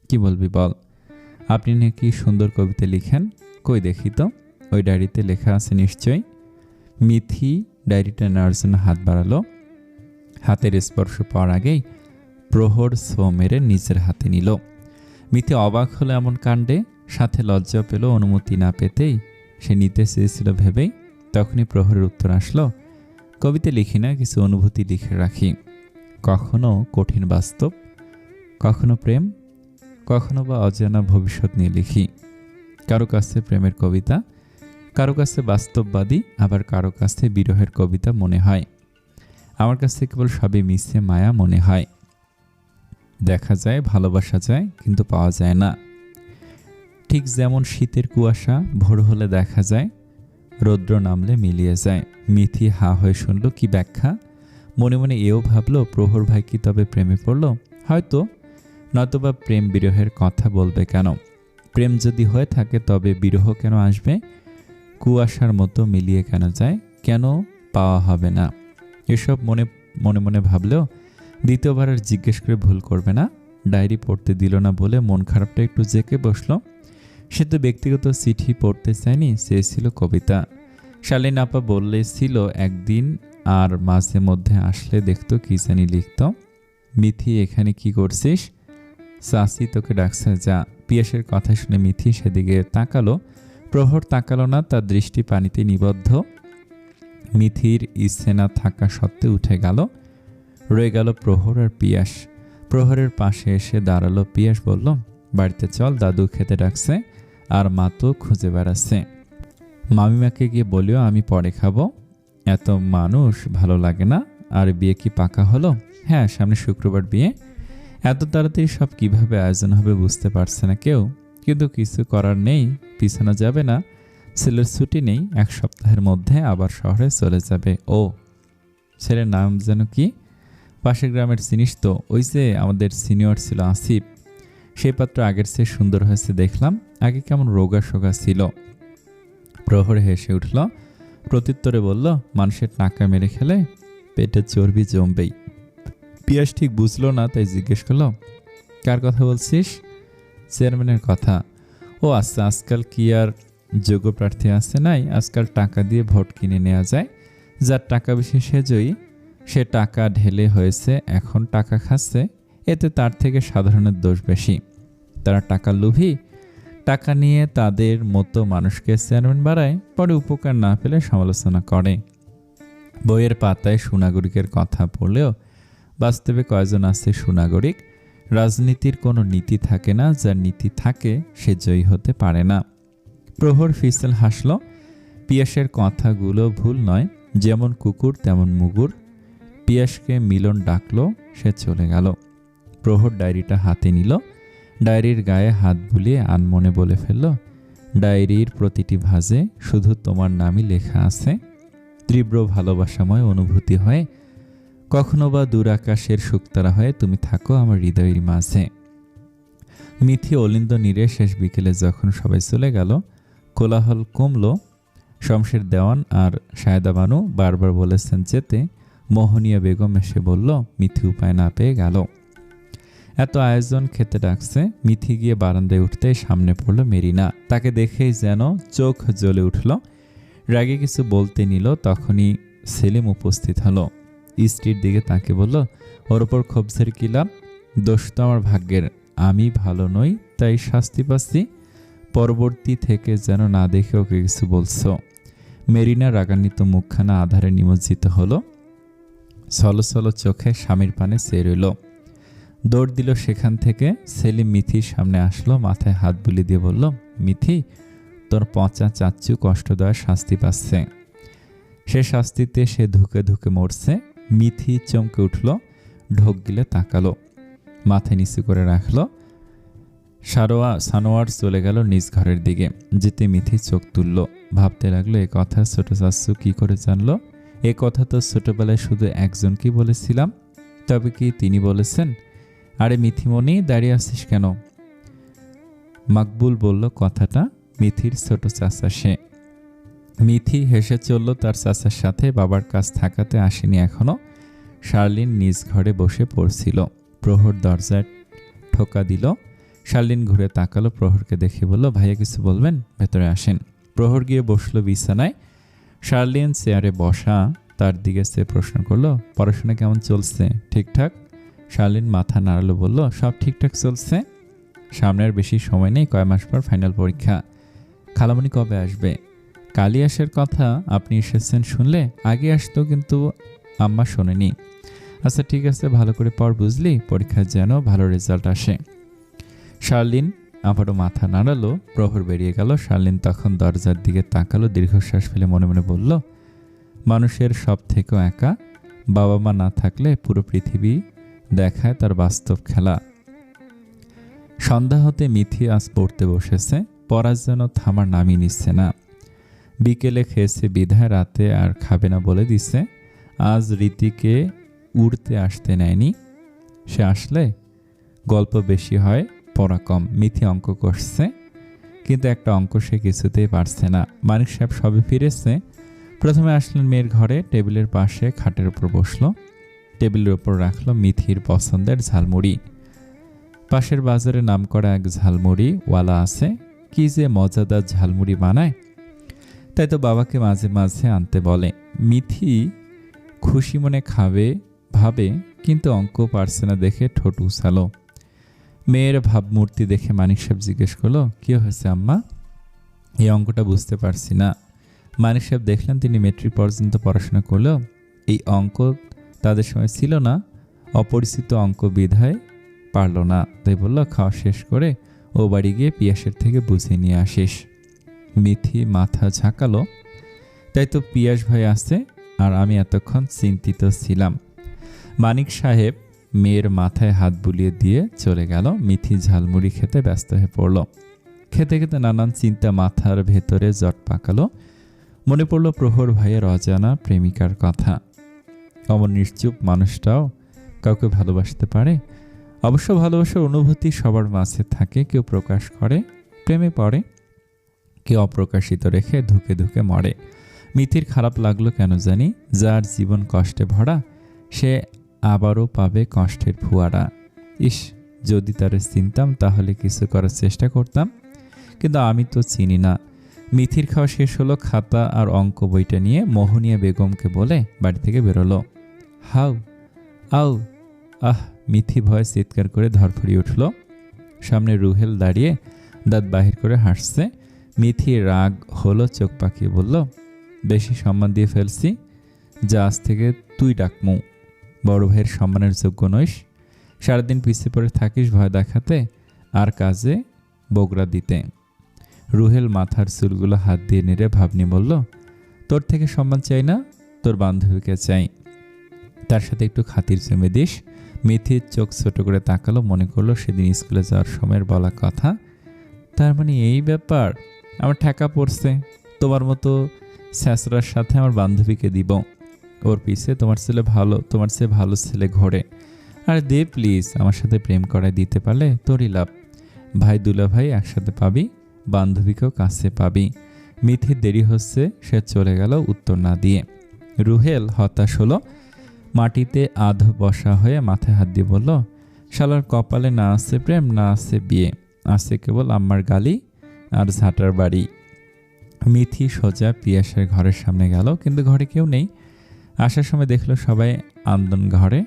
কি বলবি বল। আপনি নাকি সুন্দর কবিতা লিখেন? কই দেখি তো। ওই ডায়েরিতে লেখা আছে নিশ্চয়ই। মিথি ডায়েরিটা নেওয়ার জন্য হাত বাড়ালো। হাতের স্পর্শ পাওয়ার আগেই প্রহর ছো মেরে নিজের হাতে নিল। মিথি অবাক হলো এমন কাণ্ডে, সাথে লজ্জা পেল অনুমতি না পেতেই। সে নিতে চেয়েছিল ভেবেই তখনই প্রহরের উত্তর আসলো, কবিতা লিখি না, কিছু অনুভূতি লিখে রাখি। কখনো কঠিন বাস্তব, কখনো প্রেম, কখনো বা অজানা ভবিষ্যৎ নিয়ে লিখি। কারো কাছে প্রেমের কবিতা, কারো কাছে বাস্তববাদী, আবার কারো কাছে বিরহের কবিতা মনে হয়। আমার কাছে কেবল সবই মিশে মায়া মনে হয়। দেখা যায়, ভালোবাসা যায়, কিন্তু পাওয়া যায় না। ঠিক যেমন শীতের কুয়াশা ভোর হলে দেখা যায়, রৌদ্র নামলে মিলিয়ে যায়। মিথি হা হয়ে শুনল কি ব্যাখ্যা। মনে মনে এও ভাবল, প্রহর ভাই কি তবে প্রেমে পড়ল? হয়তো, নয়তোবা প্রেম বিরহের কথা বলবে কেন? প্রেম যদি হয়ে থাকে তবে বিরহ কেন আসবে? কুয়াশার মতো মিলিয়ে কেন যায়? কেন পাওয়া হবে না? এসব মনে মনে ভাবলেও দ্বিতীয়বার আর জিজ্ঞেস করে ভুল করবে না। ডায়েরি পড়তে দিল না বলে মন খারাপটা একটু জেঁকে বসলো। সে তো ব্যক্তিগত চিঠি পড়তে চায়নি, চেয়েছিল কবিতা। শালীন আপা বলেছিল একদিন, আর মাঝে মধ্যে আসলে দেখতো কি জানি লিখত। মিথি, এখানে কি করছিস? চাচি তোকে ডাকছে, যা। পিয়াসের কথা শুনে মিথি সেদিকে তাকালো। প্রহর তাকালো না, তার দৃষ্টি পানিতে নিবদ্ধ। মিথির ইচ্ছে না থাকা সত্ত্বে উঠে গেল। রয়ে গেল প্রহর আর পিয়াস। প্রহরের পাশে এসে দাঁড়ালো। পিয়াস বলল, বাড়িতে চল, দাদু খেতে ডাকছে, আর মা তো খুঁজে বেড়াচ্ছে। মামিমাকে গিয়ে বলিও আমি পরে খাবো। এত মানুষ ভালো লাগে না। আর বিয়ে কি পাকা হলো? হ্যাঁ, সামনে শুক্রবার বিয়ে। এত তাড়াতাড়ি সব কিভাবে আয়োজন হবে বুঝতে পারছে না কেউ, কিন্তু কিছু করার নেই, পিছানো যাবে না। ছেলের ছুটি নেই, 1 সপ্তাহের মধ্যে আবার শহরে চলে যাবে ও। ছেলের নাম যেন কি? পাশের গ্রামের চিনিস তো? ওই যে আমাদের সিনিয়র ছিল আসিফ। সেই পাত্র আগের চেয়ে সুন্দর হয়েছে দেখলাম, আগে কেমন রোগা সোগা ছিল। প্রহর হেসে উঠল, প্রত্যুত্তরে বলল, মানুষের টাকা মেরে খেলে পেটে চর্বি জমবেই। পিয়াস ঠিক বুঝলো না, তাই জিজ্ঞেস করলো, কার কথা বলছিস? চেয়ারম্যানের কথা। ও আচ্ছা, আজকাল কি আর যোগ্য প্রার্থী আছে নাই? আজকাল টাকা দিয়ে ভোট কিনে নেওয়া যায়। যার টাকা বেশি সে জয়ী। সে টাকা ঢেলে হয়েছে, এখন টাকা খাচ্ছে। এতে তার থেকে সাধারণের দোষ বেশি। তারা টাকার লোভী। টাকা নিয়ে তাদের মতো মানুষকে চেয়ারম্যান বাড়ায়, পরে উপকার না পেলে সমালোচনা করে। বইয়ের পাতায় সুনাগরিকের কথা পড়লেও বাস্তবে কয়জন আছে সুনাগরিক? রাজনীতির কোনো নীতি থাকে না, যার নীতি থাকে সে জয়ী হতে পারে না। প্রহর ফিসেল হাসল। পিয়াসের কথাগুলো ভুল নয়, যেমন কুকুর তেমন মুগুর। পিয়াসকে মিলন ডাকলো, সে চলে গেল। প্রহর ডায়েরিটা হাতে নিল। ডায়েরির গায়ে হাত বুলিয়ে আনমনে বলে ফেলল, ডায়েরির প্রতিটি ভাঁজে শুধু তোমার নামই লেখা আছে। তীব্র ভালোবাসাময় অনুভূতি হয়, কখনো বা দূর আকাশের শুকতারা হয়ে তুমি থাকো আমার হৃদয়ের মাঝে। মিথি অলিন্দ নীরে শেষ বিকেলে যখন সবাই চলে গেল, কোলাহল কমল। শমশের দেওয়ান আর সায়দা বানু বারবার বলেছেন যেতে। মোহনিয়া বেগম এসে বলল, মিথি উপায় না পেয়ে গেল। এত আয়োজন, খেতে ডাকছে। মিথি গিয়ে বারান্দায় উঠতে সামনে পড়ল মেরিনা। তাকে দেখেই যেন চোখ জ্বলে উঠল। রাগে কিছু বলতে নিল, তখনই সেলিম উপস্থিত হলো। স্ত্রীর দিকে তাকে বলল, ওর ওপর ক্ষোভের কি লাভ? দোষ তো আমার ভাগ্যের। আমি ভালো নই তাই শাস্তি পাচ্ছি। পরবর্তী থেকে যেন না দেখে ওকে কিছু বলছো। মেরিনা রাগান্বিত মুখখানা আধারে নিমজ্জিত হলো। ছলছল চোখে স্বামীর পানে চেয়ে রইল। দৌড় দিল সেখান থেকে। সেলিম মিথির সামনে আসলো, মাথায় হাত বুলিয়ে দিয়ে বলল, মিথি, তোর পচা চাচ্চু কষ্ট দেওয়ার শাস্তি পাচ্ছে। সে শাস্তিতে সে ধুকে ধুকে মরছে। মিথি চমকে উঠল, ঢোক গিলে তাকালো, মাথায় নিচু করে রাখলো। সানোয়ার চলে গেল নিজ ঘরের দিকে। যেতে মিথি চোখ তুলল, ভাবতে লাগলো, এ কথা ছোট চাচ্চু কি করে জানলো? এ কথা তো ছোটবেলায় শুধু একজনকেই বলেছিলাম। তবে কি তিনি বলেছেন? আরে মিথিমণি, দাঁড়িয়ে আছিস কেন? মাকবুল বলল কথাটা। মিথির ছোট চাচা সে। মিথি হেসে চলল তার চাচার সাথে। বাবার কাছ থাকাতে আসেনি এখনো। শার্লিন নিজ ঘরে বসে পড়ছিল। প্রহর দরজায় ঠোকা দিল। শার্লিন ঘুরে তাকালো, প্রহরকে দেখে বলল, ভাইয়া কিছু বলবেন? ভেতরে আসেন। প্রহর গিয়ে বসলো বিছানায়। শার্লিন চেয়ারে বসা তার দিকে সে প্রশ্ন করলো, পড়াশোনা কেমন চলছে? ঠিকঠাক? শার্লিন মাথা নাড়ালো, বলল, সব ঠিকঠাক চলছে। সামনের বেশি সময় নেই, কয় মাস পর ফাইনাল পরীক্ষা। খালামণি কবে আসবে? কালই আসার কথা। আপনি এসেছেন শুনলে আগে আসতো, কিন্তু আম্মা শোনেনি। আচ্ছা ঠিক আছে, ভালো করে পড় বুঝলি, পরীক্ষায় যেন ভালো রেজাল্ট আসে। শার্লিন আবারও মাথা নাড়ালো। প্রহর বেরিয়ে গেল। শার্লিন তখন দরজার দিকে তাকালো, দীর্ঘশ্বাস ফেলে মনে মনে বলল, মানুষের সব থেকেও একা, বাবা মা না থাকলে পুরো পৃথিবী দেখায় তার বাস্তব খেলা। সন্ধ্যা হতে মিথি আজ পড়তে বসেছে, পড়ার যেন থামার নামই নিচ্ছে না। বিকেলে খেয়েছে বিধায় রাতে আর খাবে না বলে দিছে। আজ রীতিকে উড়তে আসতে নেয়নি, সে আসলে গল্প বেশি হয়, পড়া কম। মিথি অঙ্ক করছে, কিন্তু একটা অঙ্ক সে কিছুতেই পারছে না। মানিক সাহেব সবে ফিরেছে। প্রথমে আসলেন মেয়ের ঘরে, টেবিলের পাশে খাটের উপর বসলো, টেবিলের উপর রাখলো মিথির পছন্দের ঝালমুড়ি। পাশের বাজারে নামকরা এক ঝালমুড়ি ওয়ালা আছে, কি যে মজাদার ঝালমুড়ি বানায়, তাই তো বাবাকে মাঝে মাঝে আনতে বলে। মিথি খুশি মনে খাবে ভাবে, কিন্তু অঙ্ক পারছে না দেখে ঠোঁট উছালো। মেয়ের ভাবমূর্তি দেখে মানিক সাহেব জিজ্ঞেস করলো, কি হয়েছে আম্মা? এই অঙ্কটা বুঝতে পারছি না। মানিক সাহেব দেখলেন তিনি মেট্রিক পর্যন্ত পড়াশোনা করলেও এই অঙ্ক তাদের সময় ছিল না, অপরিচিত অঙ্ক বিধায় পারল না। তাই বলল, খাওয়া শেষ করে ও বাড়ি গিয়ে পিয়াসের থেকে বুঝে নিয়ে আসিস। মিথি মাথা ঝাঁকালো, তাই তো পিয়াস ভাই আছে, আর আমি এতক্ষণ চিন্তিত ছিলাম। মানিক সাহেব মেয়ের মাথায় হাত বুলিয়ে দিয়ে চলে গেল। মিথি ঝালমুড়ি খেতে ব্যস্ত হয়ে পড়ল। খেতে খেতে নানান চিন্তা মাথার ভেতরে জট পাকালো। মনে পড়ল প্রহর ভাইয়ের অজানা প্রেমিকার কথা। অমন নিশ্চুপ মানুষটাও কাউকে ভালোবাসতে পারে? অবশ্য ভালোবাসার অনুভূতি সবার মাঝে থাকে, কেউ প্রকাশ করে, প্রেমে পড়ে, কেউ অপ্রকাশিত রেখে ধুকে ধুকে মরে। মিথির খারাপ লাগলো কেন জানি, যার জীবন কষ্টে ভরা সে আবারও পাবে কষ্টের ফুয়ারা। ইস, যদি তারে চিনতাম তাহলে কিছু করার চেষ্টা করতাম, কিন্তু আমি তো চিনি না। মিথির খাওয়া শেষ হলো। খাতা আর অঙ্ক বইটা নিয়ে মোহনিয়া বেগমকে বলে বাড়ি থেকে বেরোলো। হাউ আউ আহ, মিথি ভয়ে চিৎকার করে ধরফড়িয়ে উঠল। সামনে রুহেল দাঁড়িয়ে দাঁত বাহির করে হাসছে। মিথি রাগ হলো, চোখ পাকিয়ে বলল, বেশি সম্মান দিয়ে ফেলছি, যা আজ থেকে তুই ডাকমু। বড় ভাইয়ের সম্মানের যোগ্য নইস, সারাদিন পিছিয়ে পড়ে থাকিস ভয় দেখাতে আর কাজে বগরা দিতে। রুহেল মাথার চুলগুলো হাত দিয়ে নেড়ে ভাবনি বলল, তোর থেকে সম্মান চাই না, তোর বান্ধবীকে চাই, তার সাথে একটু খাতির জমে দিস। মিথির চোখ ছোট করে তাকালো, মনে করলো সেদিন স্কুলে যাওয়ার সময়ের বলা কথা। তার মানে এই ব্যাপার, আমার ঠেকা পড়ছে, তোমার মতো স্যাঁচড়ার সাথে আমার বান্ধবীকে দিব, ওর পিছে তোমার চেয়ে ভালো ছেলে ঘোরে। আর দে প্লিজ, আমার সাথে প্রেম করায় দিতে পারলে তোরই লাভ। ভাই দুলা ভাই একসাথে পাবি, বান্ধবীকেও কাছে পাবি। মিথির দেরি হচ্ছে, সে চলে গেল উত্তর না দিয়ে। রুহেল হতাশ হলো, মাটিতে আধ বসা হয়ে মাথায় হাত দিয়ে বলল, শালার কপালে না আছে প্রেম, না আছে বিয়ে, আছে কেবল আম্মার গালি আর ঝাঁটার বাড়ি। মিথি সোজা পিয়াসের ঘরের সামনে গেল, কিন্তু ঘরে কেউ নেই। আসার সময় দেখলো সবাই আন্দন ঘরে।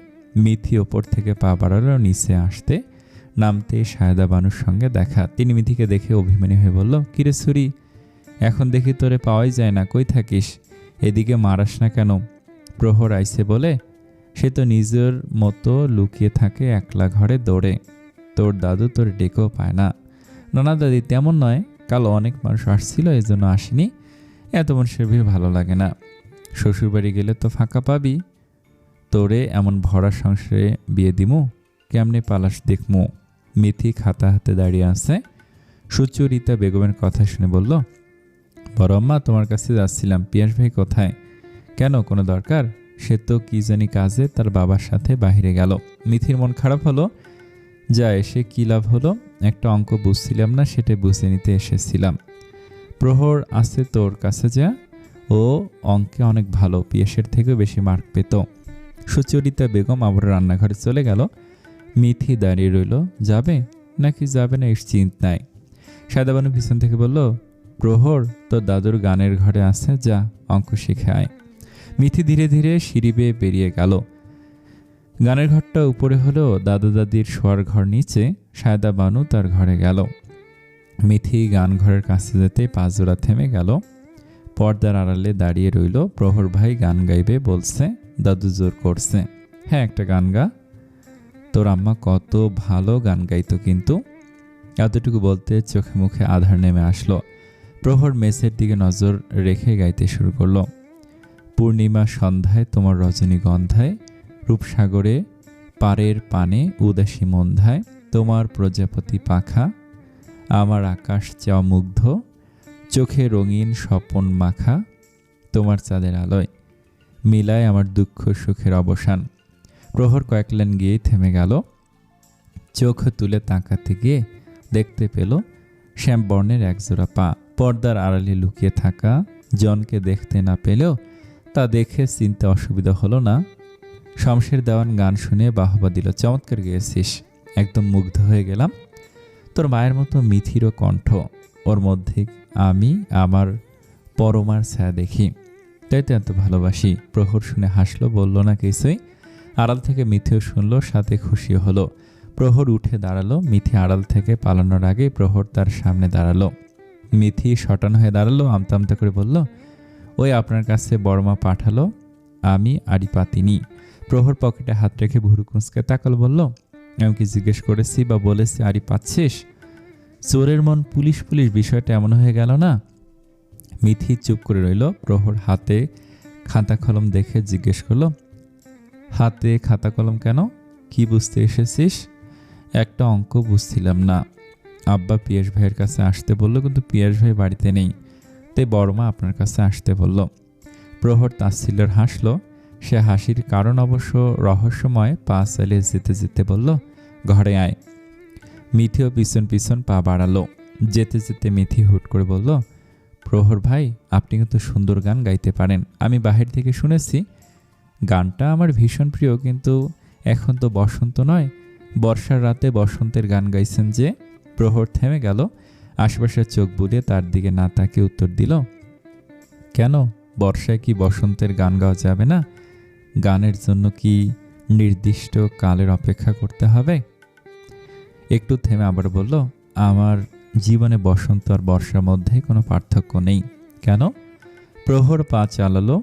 মিথি ওপর থেকে পা বাড়ালো, নিচে আসতে নামতে সায়দা বানুর সঙ্গে দেখা। তিনি মিথিকে দেখে অভিমানী হয়ে বলল, কিরে ছুরি, এখন দেখি তোরে পাওয়াই যায় না, কই থাকিস? এদিকে মারাস না কেন? প্রহর আইছে বলে সে তো নিজের মতো লুকিয়ে থাকে একলা ঘরে দৌড়ে, তোর দাদু তোর ডেকেও পায় না। নানা দাদি, তেমন নয়, কাল অনেক মানুষ আসছিল, এই জন্য আসিনি, এত মানুষের ভিড় ভালো লাগে না। শ্বশুরবাড়ি গেলে তো ফাঁকা পাবি, তোরে এমন ভরা সংসারে বিয়ে দিমু, কেমনে পালাস দেখমু। মিথি খাতা হাতে দাঁড়িয়ে আছে। সুচরিতা বেগমের কথা শুনে বলল, বড় আম্মা, তোমার কাছে যাচ্ছিলাম, পিয়াস ভাই কোথায়? কেন, কোনো দরকার? সে তো কি জানি কাজে তার বাবার সাথে বাহিরে গেল। মিথির মন খারাপ হলো, যা এসে কি লাভ হলো, একটা অঙ্ক বুঝছিলাম না, সেটা বুঝে নিতে এসেছিলাম। প্রহর আছে তোর কাছে, যা, ও অঙ্কে অনেক ভালো, পিয়াসের থেকেও বেশি মার্ক পেত। সুচরিতা বেগম আবার রান্নাঘরে চলে গেল। মিথি দাঁড়িয়ে রইল, যাবে নাকি যাবে না এর চিন্তায়। সায়দাবানু পিছন থেকে বলল, প্রহর, তোর দাদুর গানের ঘরে আছে, যা অঙ্ক শিখে আয়। মিথি ধীরে ধীরে সিঁড়ি বেয়ে বেরিয়ে গেল। গানের ঘরটা উপরে হলেও দাদু দাদির শোয়ার ঘর নিচে। সায়দা বানু তার ঘরে গেল। মিথি গান ঘরের কাছে যেতে পাজোড়া থেমে গেল। পর্দার আড়ালে দাঁড়িয়ে রইল। প্রহর ভাই গান গাইবে বলছে, দাদু জোর করছে, হ্যাঁ একটা গান গা, তোর আম্মা কত ভালো গান গাইতো কিন্তু। এতটুকু বলতে চোখে মুখে আধার নেমে আসলো। প্রহর মেসের দিকে নজর রেখে গাইতে শুরু করলো। পূর্ণিমা সন্ধ্যায় তোমার রজনীগন্ধায়, রূপসাগরে পাড়ের পানে উদাসী মন্ধায়, তোমার প্রজাপতি পাখা, আমার আকাশ চাও মুগ্ধ, চোখে রঙিন স্বপন মাখা, তোমার চাঁদের আলোয় মিলায় আমার দুঃখ সুখের অবসান। প্রহর কয়েক লাইন গিয়েই থেমে গেল। চোখ তুলে তাকাতে গিয়ে দেখতে পেল শ্যামবর্ণের একজোড়া পা। পর্দার আড়ালে লুকিয়ে থাকা জনকে দেখতে না পেলেও তা দেখে চিনতে অসুবিধা হলো না। শমশের দেওয়ান গান শুনে বাহবা দিল, চমৎকার গেয়েছিস, একদম মুগ্ধ হয়ে গেলাম। তোর মায়ের মতো মিথিরও কণ্ঠ, ওর মধ্যে আমি আমার পরমার ছায়া দেখি, তাই তো এত ভালোবাসি। প্রহর শুনে হাসলো, বলল না কিছুই। আড়াল থেকে মিথিও শুনল, সাথে খুশিও হলো। প্রহর উঠে দাঁড়ালো। মিথি আড়াল থেকে পালানোর আগে প্রহর তার সামনে দাঁড়ালো। মিথি শটান হয়ে দাঁড়ালো, আমতা আমতা করে বলল, ওই আপনার কাছে বড়মা পাঠালো, আমি আড়ি পাতিনি। প্রহর পকেটে হাত রেখে ভুরু কুঁচকে তাকাল, বলল, আমি কি জিজ্ঞেস করেছি বা বলেছি আড়ি পাচ্ছিস? চোরের মন পুলিশ পুলিশ বিষয়টা এমন হয়ে গেল না। মিথি চুপ করে রইল। প্রহর হাতে খাতা কলম দেখে জিজ্ঞেস করলো, হাতে খাতা কলম কেন? কি বুঝতে এসেছিস? একটা অঙ্ক বুঝছিলাম না। আব্বা পিয়াস ভাইয়ের কাছে আসতে বলল, কিন্তু পিয়াস ভাই বাড়িতে নেই, তাই বড়মা আপনার কাছে আসতে বলল। প্রহর তাচ্ছিল্যের হাসল। সে হাসির কারণ অবশ্য রহস্যময়। পা চালিয়ে যেতে যেতে বলল, ঘরে আয়। মিথিও পিছন পিছন পা বাড়ালো। যেতে যেতে মিথি হুট করে বলল, প্রহর ভাই, আপনি কিন্তু সুন্দর গান গাইতে পারেন, আমি বাহির থেকে শুনেছি। গানটা আমার ভীষণ প্রিয়, কিন্তু এখন তো বসন্ত নয়, বর্ষার রাতে বসন্তের গান গাইছেন যে। প্রহর থেমে গেল। আশপাশে চোখ বুলিয়ে তার দিকে না তাকিয়ে উত্তর দিল, কেন, বর্ষায় কি বসন্তের গান গাওয়া যাবে না? গানের জন্য কি নির্দিষ্ট কালের অপেক্ষা করতে হবে? একটু থেমে আবার বলল, আমার জীবনে বসন্ত আর বর্ষার মধ্যে কোনো পার্থক্য নেই। কেন? প্রহর পা চালালো।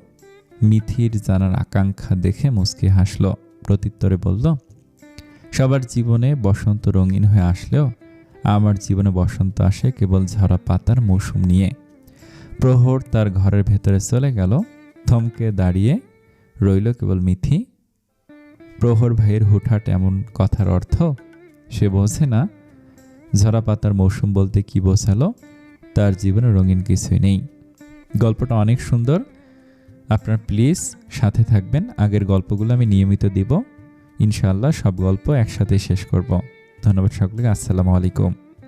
মিথির জানার আকাঙ্ক্ষা দেখে মুচকি হাসল। প্রত্যুত্তরে বলল, সবার জীবনে বসন্ত রঙিন হয়ে আসলেও আমার জীবনে বসন্ত আসে কেবল ঝরা পাতার মৌসুম নিয়ে। প্রহর তার ঘরের ভেতরে চলে গেল। থমকে দাঁড়িয়ে রইল কেবল মিথি। প্রহর ভাইয়ের হুটহাট এমন কথার অর্থ সে বোঝে না। ঝরা পাতার মৌসুম বলতে কি বোঝালো? তার জীবনে রঙিন কিছুই নেই। গল্পটা অনেক সুন্দর, আপনার প্লিজ সাথে থাকবেন। আগের গল্পগুলো আমি নিয়মিত দিব ইনশাআল্লাহ। সব গল্প একসাথে শেষ করব। ধন্যবাদ সকলকে। আসসালামু আলাইকুম।